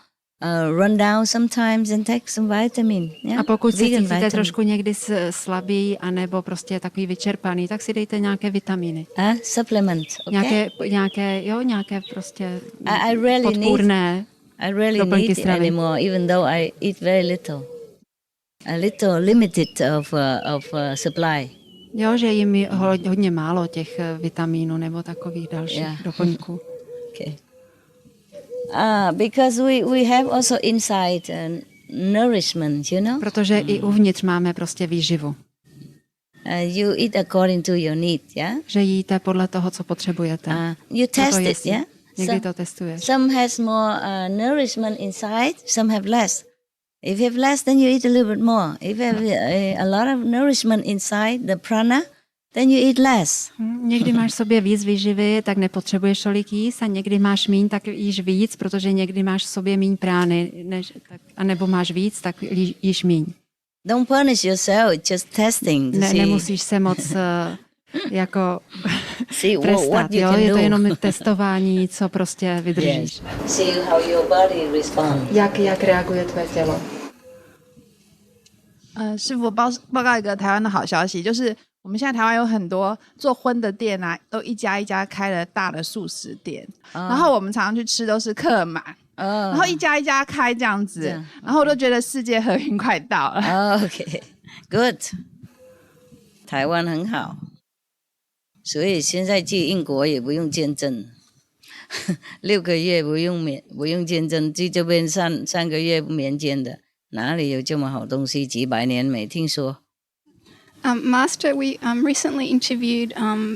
run down sometimes, and take some vitamin. Yeah? A pokud se cítíte trošku někdy slabý, anebo prostě takový vyčerpaný, tak si dejte nějaké vitamíny. Supplement, okay? Nějaké prostě podpůrné. I really need it anymore, even though I eat very little. A little limited of supply. Jo, že jim hodně málo těch vitamínů nebo takových dalších doplňků. Okay. Because we have also inside nourishment, you know? Protože i uvnitř máme prostě výživu. You eat according to your need, yeah? Že jíte podle toho, co potřebujete. You test it, yeah? Někdy to testuješ. Some has more nourishment inside, some have less. If you have less, then you eat a little bit more. If you have a lot of nourishment inside, the prana, then you eat less. Někdy máš sobě víc výživy, tak nepotřebuješ tolik jíst, a někdy máš míň, tak jíš víc, protože někdy máš sobě míň prány, a nebo máš víc, tak jíš míň. Don't punish yourself, it's just testing. Nemusíš se moc jako trestat, jo? Je to jenom testování, co prostě vydržíš. See how your body responds. Jak reaguje tvé tělo. 师傅报告一个台湾的好消息，就是我们现在台湾有很多做荤的店啊，都一家一家开了大的素食店，然后我们常常去吃都是客满，然后一家一家开这样子，然后我都觉得世界和平快到了。Okay, good. 台湾很好，所以现在去英国也不用签证，6个月不用签证，去这边3个月免签的。哪里有这么好东西？几百年没听说。Master, we recently interviewed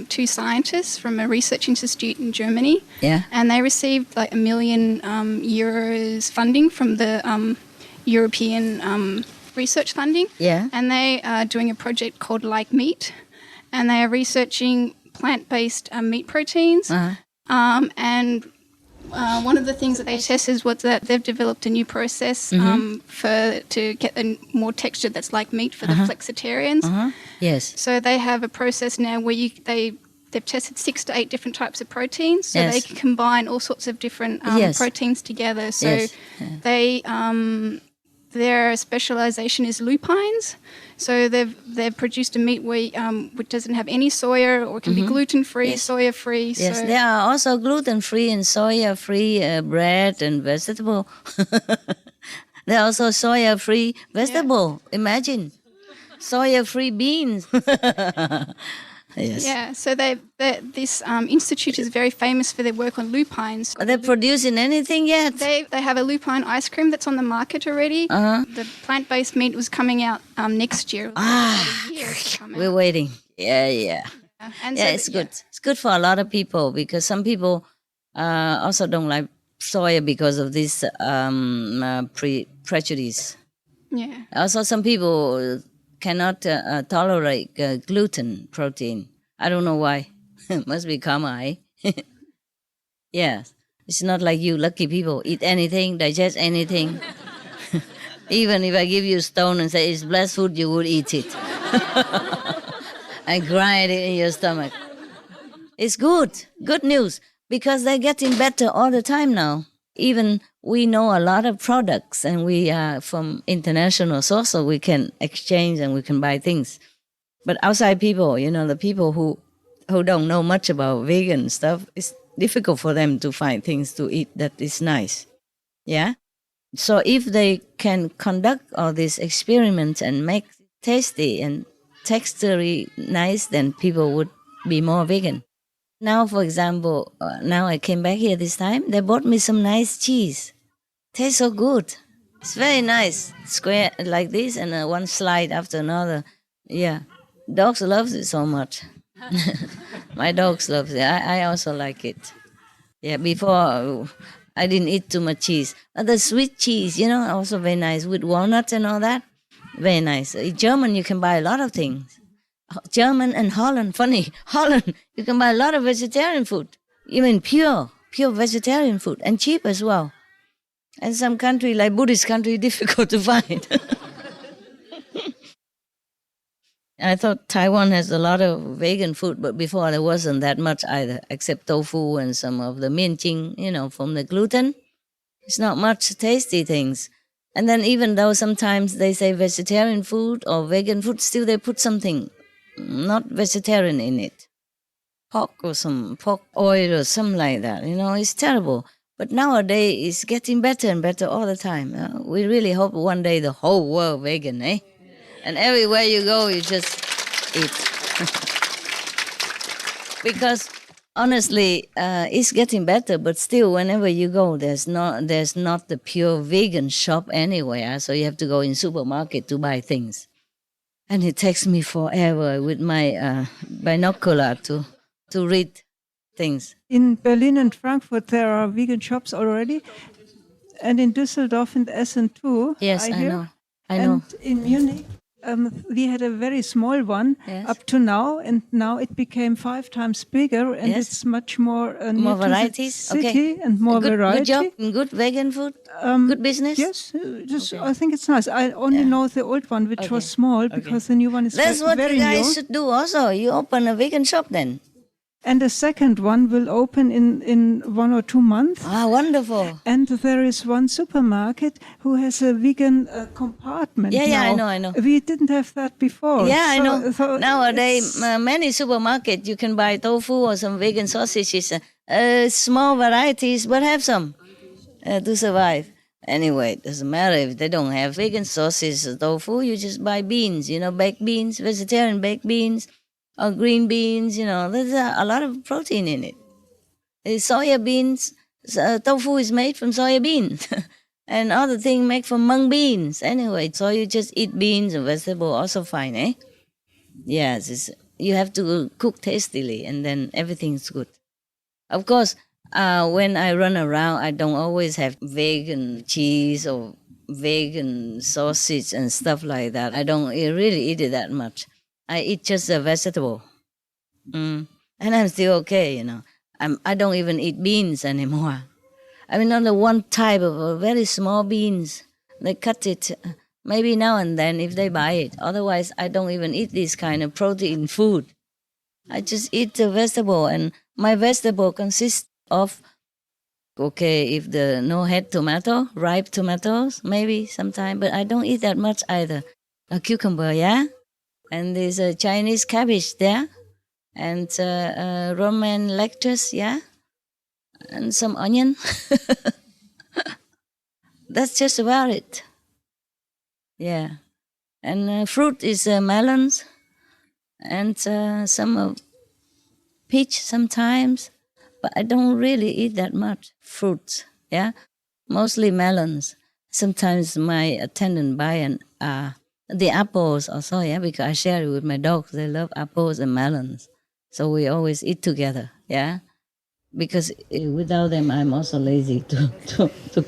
2 scientists from a research institute in Germany. Yeah. And they received like €1 million euros funding from the European research funding. Yeah. And they are doing a project called Like Meat. And they are researching plant-based meat proteins. And one of the things that they tested was that they've developed a new process to get a more texture that's like meat for the flexitarians. Yes. So they have a process now where they've tested 6 to 8 different types of proteins, so they can combine all sorts of different proteins together. So their specialization is lupines. So they've produced a meat which doesn't have any soya, or it can be gluten-free, soya-free. Yes, so there are also gluten-free and soya-free bread and vegetable. There are also soya-free vegetable. Imagine, soya-free beans. Yes. Yeah, so this institute is very famous for their work on lupines. Are they producing anything yet? They have a lupine ice cream that's on the market already. The plant-based meat was coming out next year. We're waiting. Yeah. And yeah, it's good. It's good for a lot of people, because some people also don't like soya because of this prejudice. Yeah. Also, some people cannot tolerate gluten protein. I don't know why. Must be karma, eh? Yes. It's not like you lucky people. Eat anything, digest anything. Even if I give you a stone and say it's blessed food, you would eat it. And grind it in your stomach. It's good. Good news. Because they're getting better all the time now. Even we know a lot of products, and we are from international source, so we can exchange and we can buy things. But outside people, the people who don't know much about vegan stuff, it's difficult for them to find things to eat that is nice. Yeah? So if they can conduct all these experiments and make tasty and texturally nice, then people would be more vegan. Now, for example, now I came back here this time, they bought me some nice cheese. Tastes so good. It's very nice. Square like this, and one slide after another. Yeah. Dogs love it so much. My dogs love it. I also like it. Yeah, before I didn't eat too much cheese. But the sweet cheese, also very nice with walnuts and all that. Very nice. In German, you can buy a lot of things. German and Holland, funny. Holland, you can buy a lot of vegetarian food. Even pure vegetarian food, and cheap as well. And some country, like Buddhist country, difficult to find. I thought Taiwan has a lot of vegan food, but before there wasn't that much either, except tofu and some of the mianjing, from the gluten. It's not much tasty things. And then even though sometimes they say vegetarian food or vegan food, still they put something not vegetarian in it. Pork or some pork oil or something like that. It's terrible. But nowadays it's getting better and better all the time. We really hope one day the whole world vegan, eh? And everywhere you go, you just eat. Because honestly, it's getting better, but still, whenever you go, there's not the pure vegan shop anywhere. So you have to go in supermarket to buy things. And it takes me forever with my binocular to read things. In Berlin and Frankfurt, there are vegan shops already. And in Düsseldorf and Essen too. Yes, I know. And in Munich, we had a very small one up to now, and now it became 5 times bigger, and it's much more more varieties, city and more variety. Good job, good vegan food, good business. Yes, I think it's nice. I only know the old one, which was small, because the new one is That's very new. what you guys should do also. You open a vegan shop then. And the second one will open in 1 or 2 months. Ah, wonderful. And there is one supermarket who has a vegan compartment now. I know. We didn't have that before. Yeah, I know. So nowadays, many supermarkets, you can buy tofu or some vegan sausages. Small varieties, but have some to survive. Anyway, it doesn't matter if they don't have vegan sausages or tofu. You just buy beans, baked beans, vegetarian baked beans. Or green beans, there's a lot of protein in it. Soya beans, tofu is made from soya beans. And other things made from mung beans. Anyway, so you just eat beans and vegetables, also fine, eh? Yes, you have to cook tastily, and then everything's good. Of course, when I run around, I don't always have vegan cheese or vegan sausage and stuff like that. I don't really eat it that much. I eat just a vegetable. And I'm still okay, you know. I don't even eat beans anymore. I mean, only one type of very small beans. They cut it maybe now and then if they buy it. Otherwise, I don't even eat this kind of protein food. I just eat the vegetable, and my vegetable consists of, if the no head tomato, ripe tomatoes, maybe sometime, but I don't eat that much either. A cucumber, yeah? And there's a Chinese cabbage there, and Roman lettuce, yeah? And some onion. That's just about it. Yeah. And fruit is melons, and some peach sometimes, but I don't really eat that much fruits, yeah? Mostly melons. Sometimes my attendant buy the apples also, yeah, because I share it with my dogs. They love apples and melons. So we always eat together, yeah? Because without them, I'm also lazy to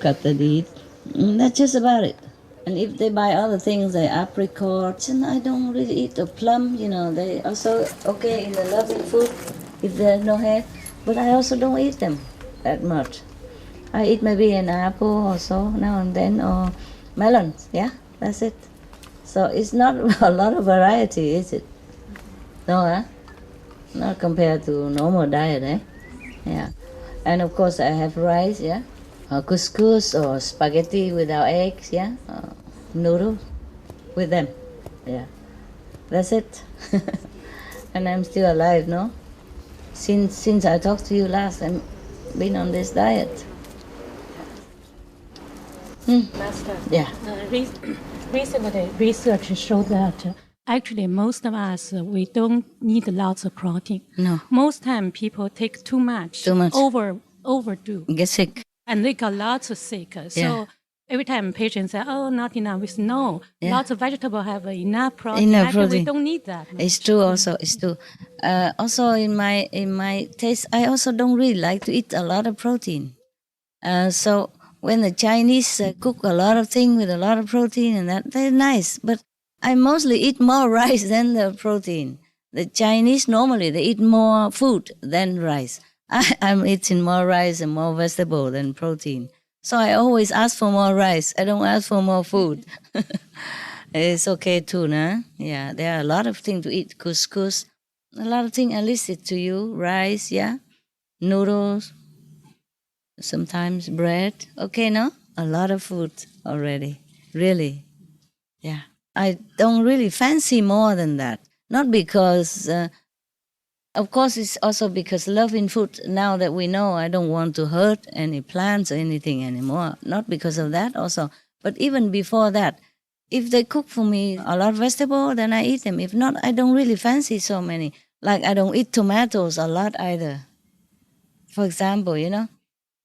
cut the deed. That's just about it. And if they buy other things like apricots, and I don't really eat the plum, you know, they also okay in the loving food if there's no head, but I also don't eat them that much. I eat maybe an apple or so now and then, or melons, yeah, that's it. So it's not a lot of variety, is it? No, huh? Not compared to normal diet, eh? Yeah. And of course I have rice, yeah? Or couscous or spaghetti without eggs, yeah? Noodles with them, yeah. That's it. And I'm still alive, no? Since I talked to you last, I've been on this diet. Master, yeah. Recently, research showed that actually most of us, we don't need lots of protein. No. Most time people take too much. Overdo. Get sick. And they got lots of sick. So every time patients say, oh, not enough, we say, no, lots of vegetables have enough protein. Actually, we don't need that much. It's true also, it's true. Also in my taste, I also don't really like to eat a lot of protein. So when the Chinese cook a lot of things with a lot of protein and that, they're nice. But I mostly eat more rice than the protein. The Chinese, normally, they eat more food than rice. I'm eating more rice and more vegetable than protein. So I always ask for more rice. I don't ask for more food. It's okay too, nah? Yeah, there are a lot of things to eat. Couscous, a lot of things I listed to you. Rice, yeah? Noodles, sometimes bread. Okay, no? A lot of food already. Really. Yeah. I don't really fancy more than that. Not because, of course, it's also because loving food, now that we know I don't want to hurt any plants or anything anymore. Not because of that also. But even before that, if they cook for me a lot of vegetable, then I eat them. If not, I don't really fancy so many. Like I don't eat tomatoes a lot either. For example, you know,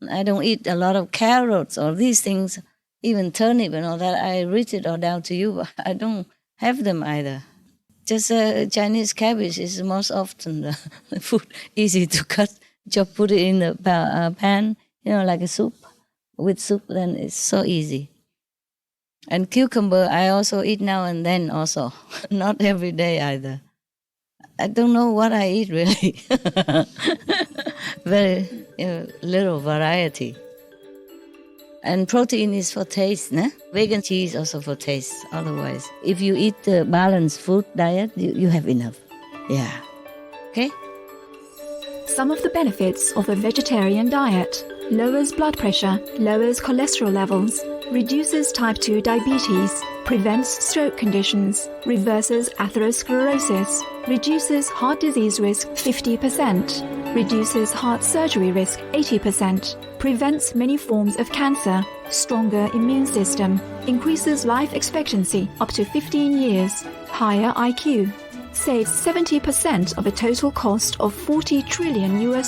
I don't eat a lot of carrots or these things. Even turnip and all that, I read it all down to you, but I don't have them either. Just Chinese cabbage is most often the food, easy to cut. Just put it in the pan, you know, like a soup. With soup, then it's so easy. And cucumber, I also eat now and then also. Not every day either. I don't know what I eat really. Very little variety. And protein is for taste, né? Vegan cheese also for taste. Otherwise, if you eat the balanced food diet, you have enough. Yeah. Okay? Some of the benefits of a vegetarian diet: lowers blood pressure, lowers cholesterol levels, reduces type 2 diabetes, prevents stroke conditions, reverses atherosclerosis, reduces heart disease risk 50%, reduces heart surgery risk 80%, prevents many forms of cancer, stronger immune system, increases life expectancy up to 15 years, higher IQ, saves 70% of a total cost of $40 trillion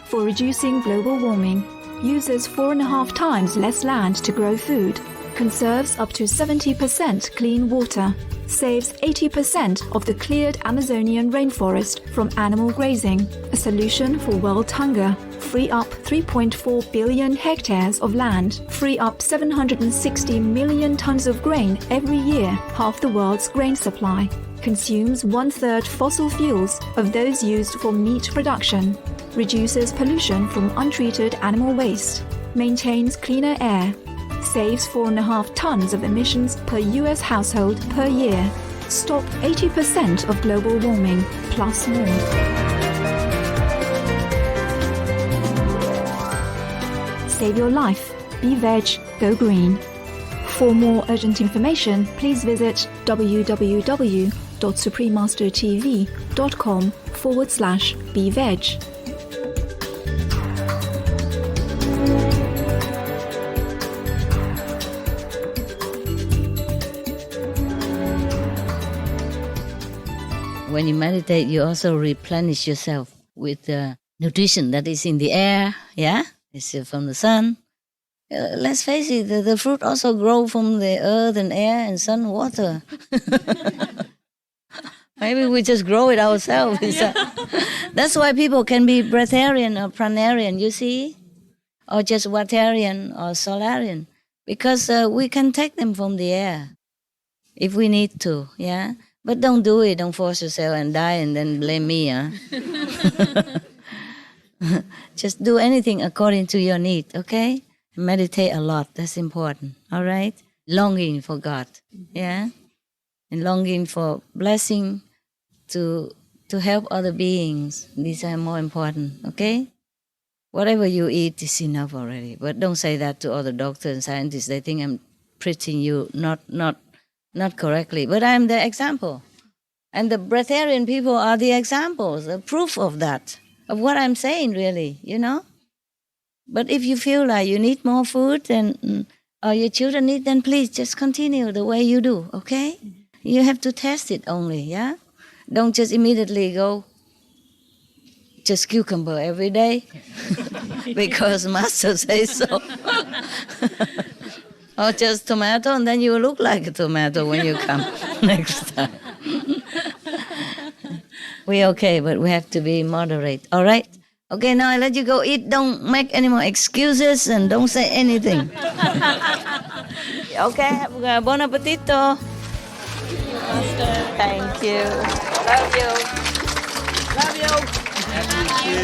for reducing global warming, uses 4.5 times less land to grow food, conserves up to 70% clean water, saves 80% of the cleared Amazonian rainforest from animal grazing, a solution for world hunger, free up 3.4 billion hectares of land, free up 760 million tons of grain every year, half the world's grain supply, consumes 1/3 fossil fuels of those used for meat production, reduces pollution from untreated animal waste, maintains cleaner air, saves 4.5 tons of emissions per US household per year, stop 80% of global warming, plus more. Save your life. Be veg, go green. For more urgent information, please visit www.suprememastertv.com/beveg. When you meditate, you also replenish yourself with the nutrition that is in the air, yeah? It's from the sun. Let's face it, the fruit also grow from the earth and air and sun, water. Maybe we just grow it ourselves. That's why people can be breatharian or pranarian, you see? Or just watarian or solarian. Because we can take them from the air if we need to, yeah? But don't do it, don't force yourself and die and then blame me, huh? Just do anything according to your need, okay? Meditate a lot, that's important, all right? Longing for God, yeah? And longing for blessing to help other beings. These are more important, okay? Whatever you eat is enough already. But don't say that to other doctors and scientists. They think I'm preaching you not correctly. But I'm the example. And the breatharian people are the examples, the proof of that, of what I'm saying, really, you know? But if you feel like you need more food or your children need, then please just continue the way you do, okay? You have to test it only, yeah? Don't just immediately go just cucumber every day because master says so. Or just tomato, and then you look like a tomato when you come next time. We're okay, but we have to be moderate, all right? Okay, now I let you go eat. Don't make any more excuses and don't say anything. Okay, have a bon appetito. Thank you. Love you. Love you. Thank you.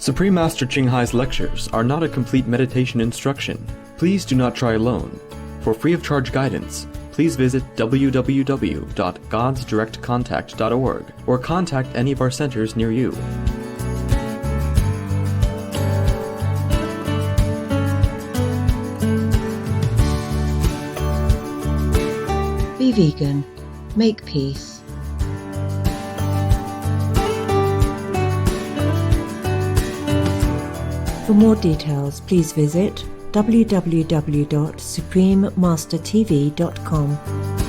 Supreme Master Ching Hai's lectures are not a complete meditation instruction. Please do not try alone. For free of charge guidance, please visit www.godsdirectcontact.org or contact any of our centers near you. Be vegan. Make peace. For more details, please visit www.suprememastertv.com.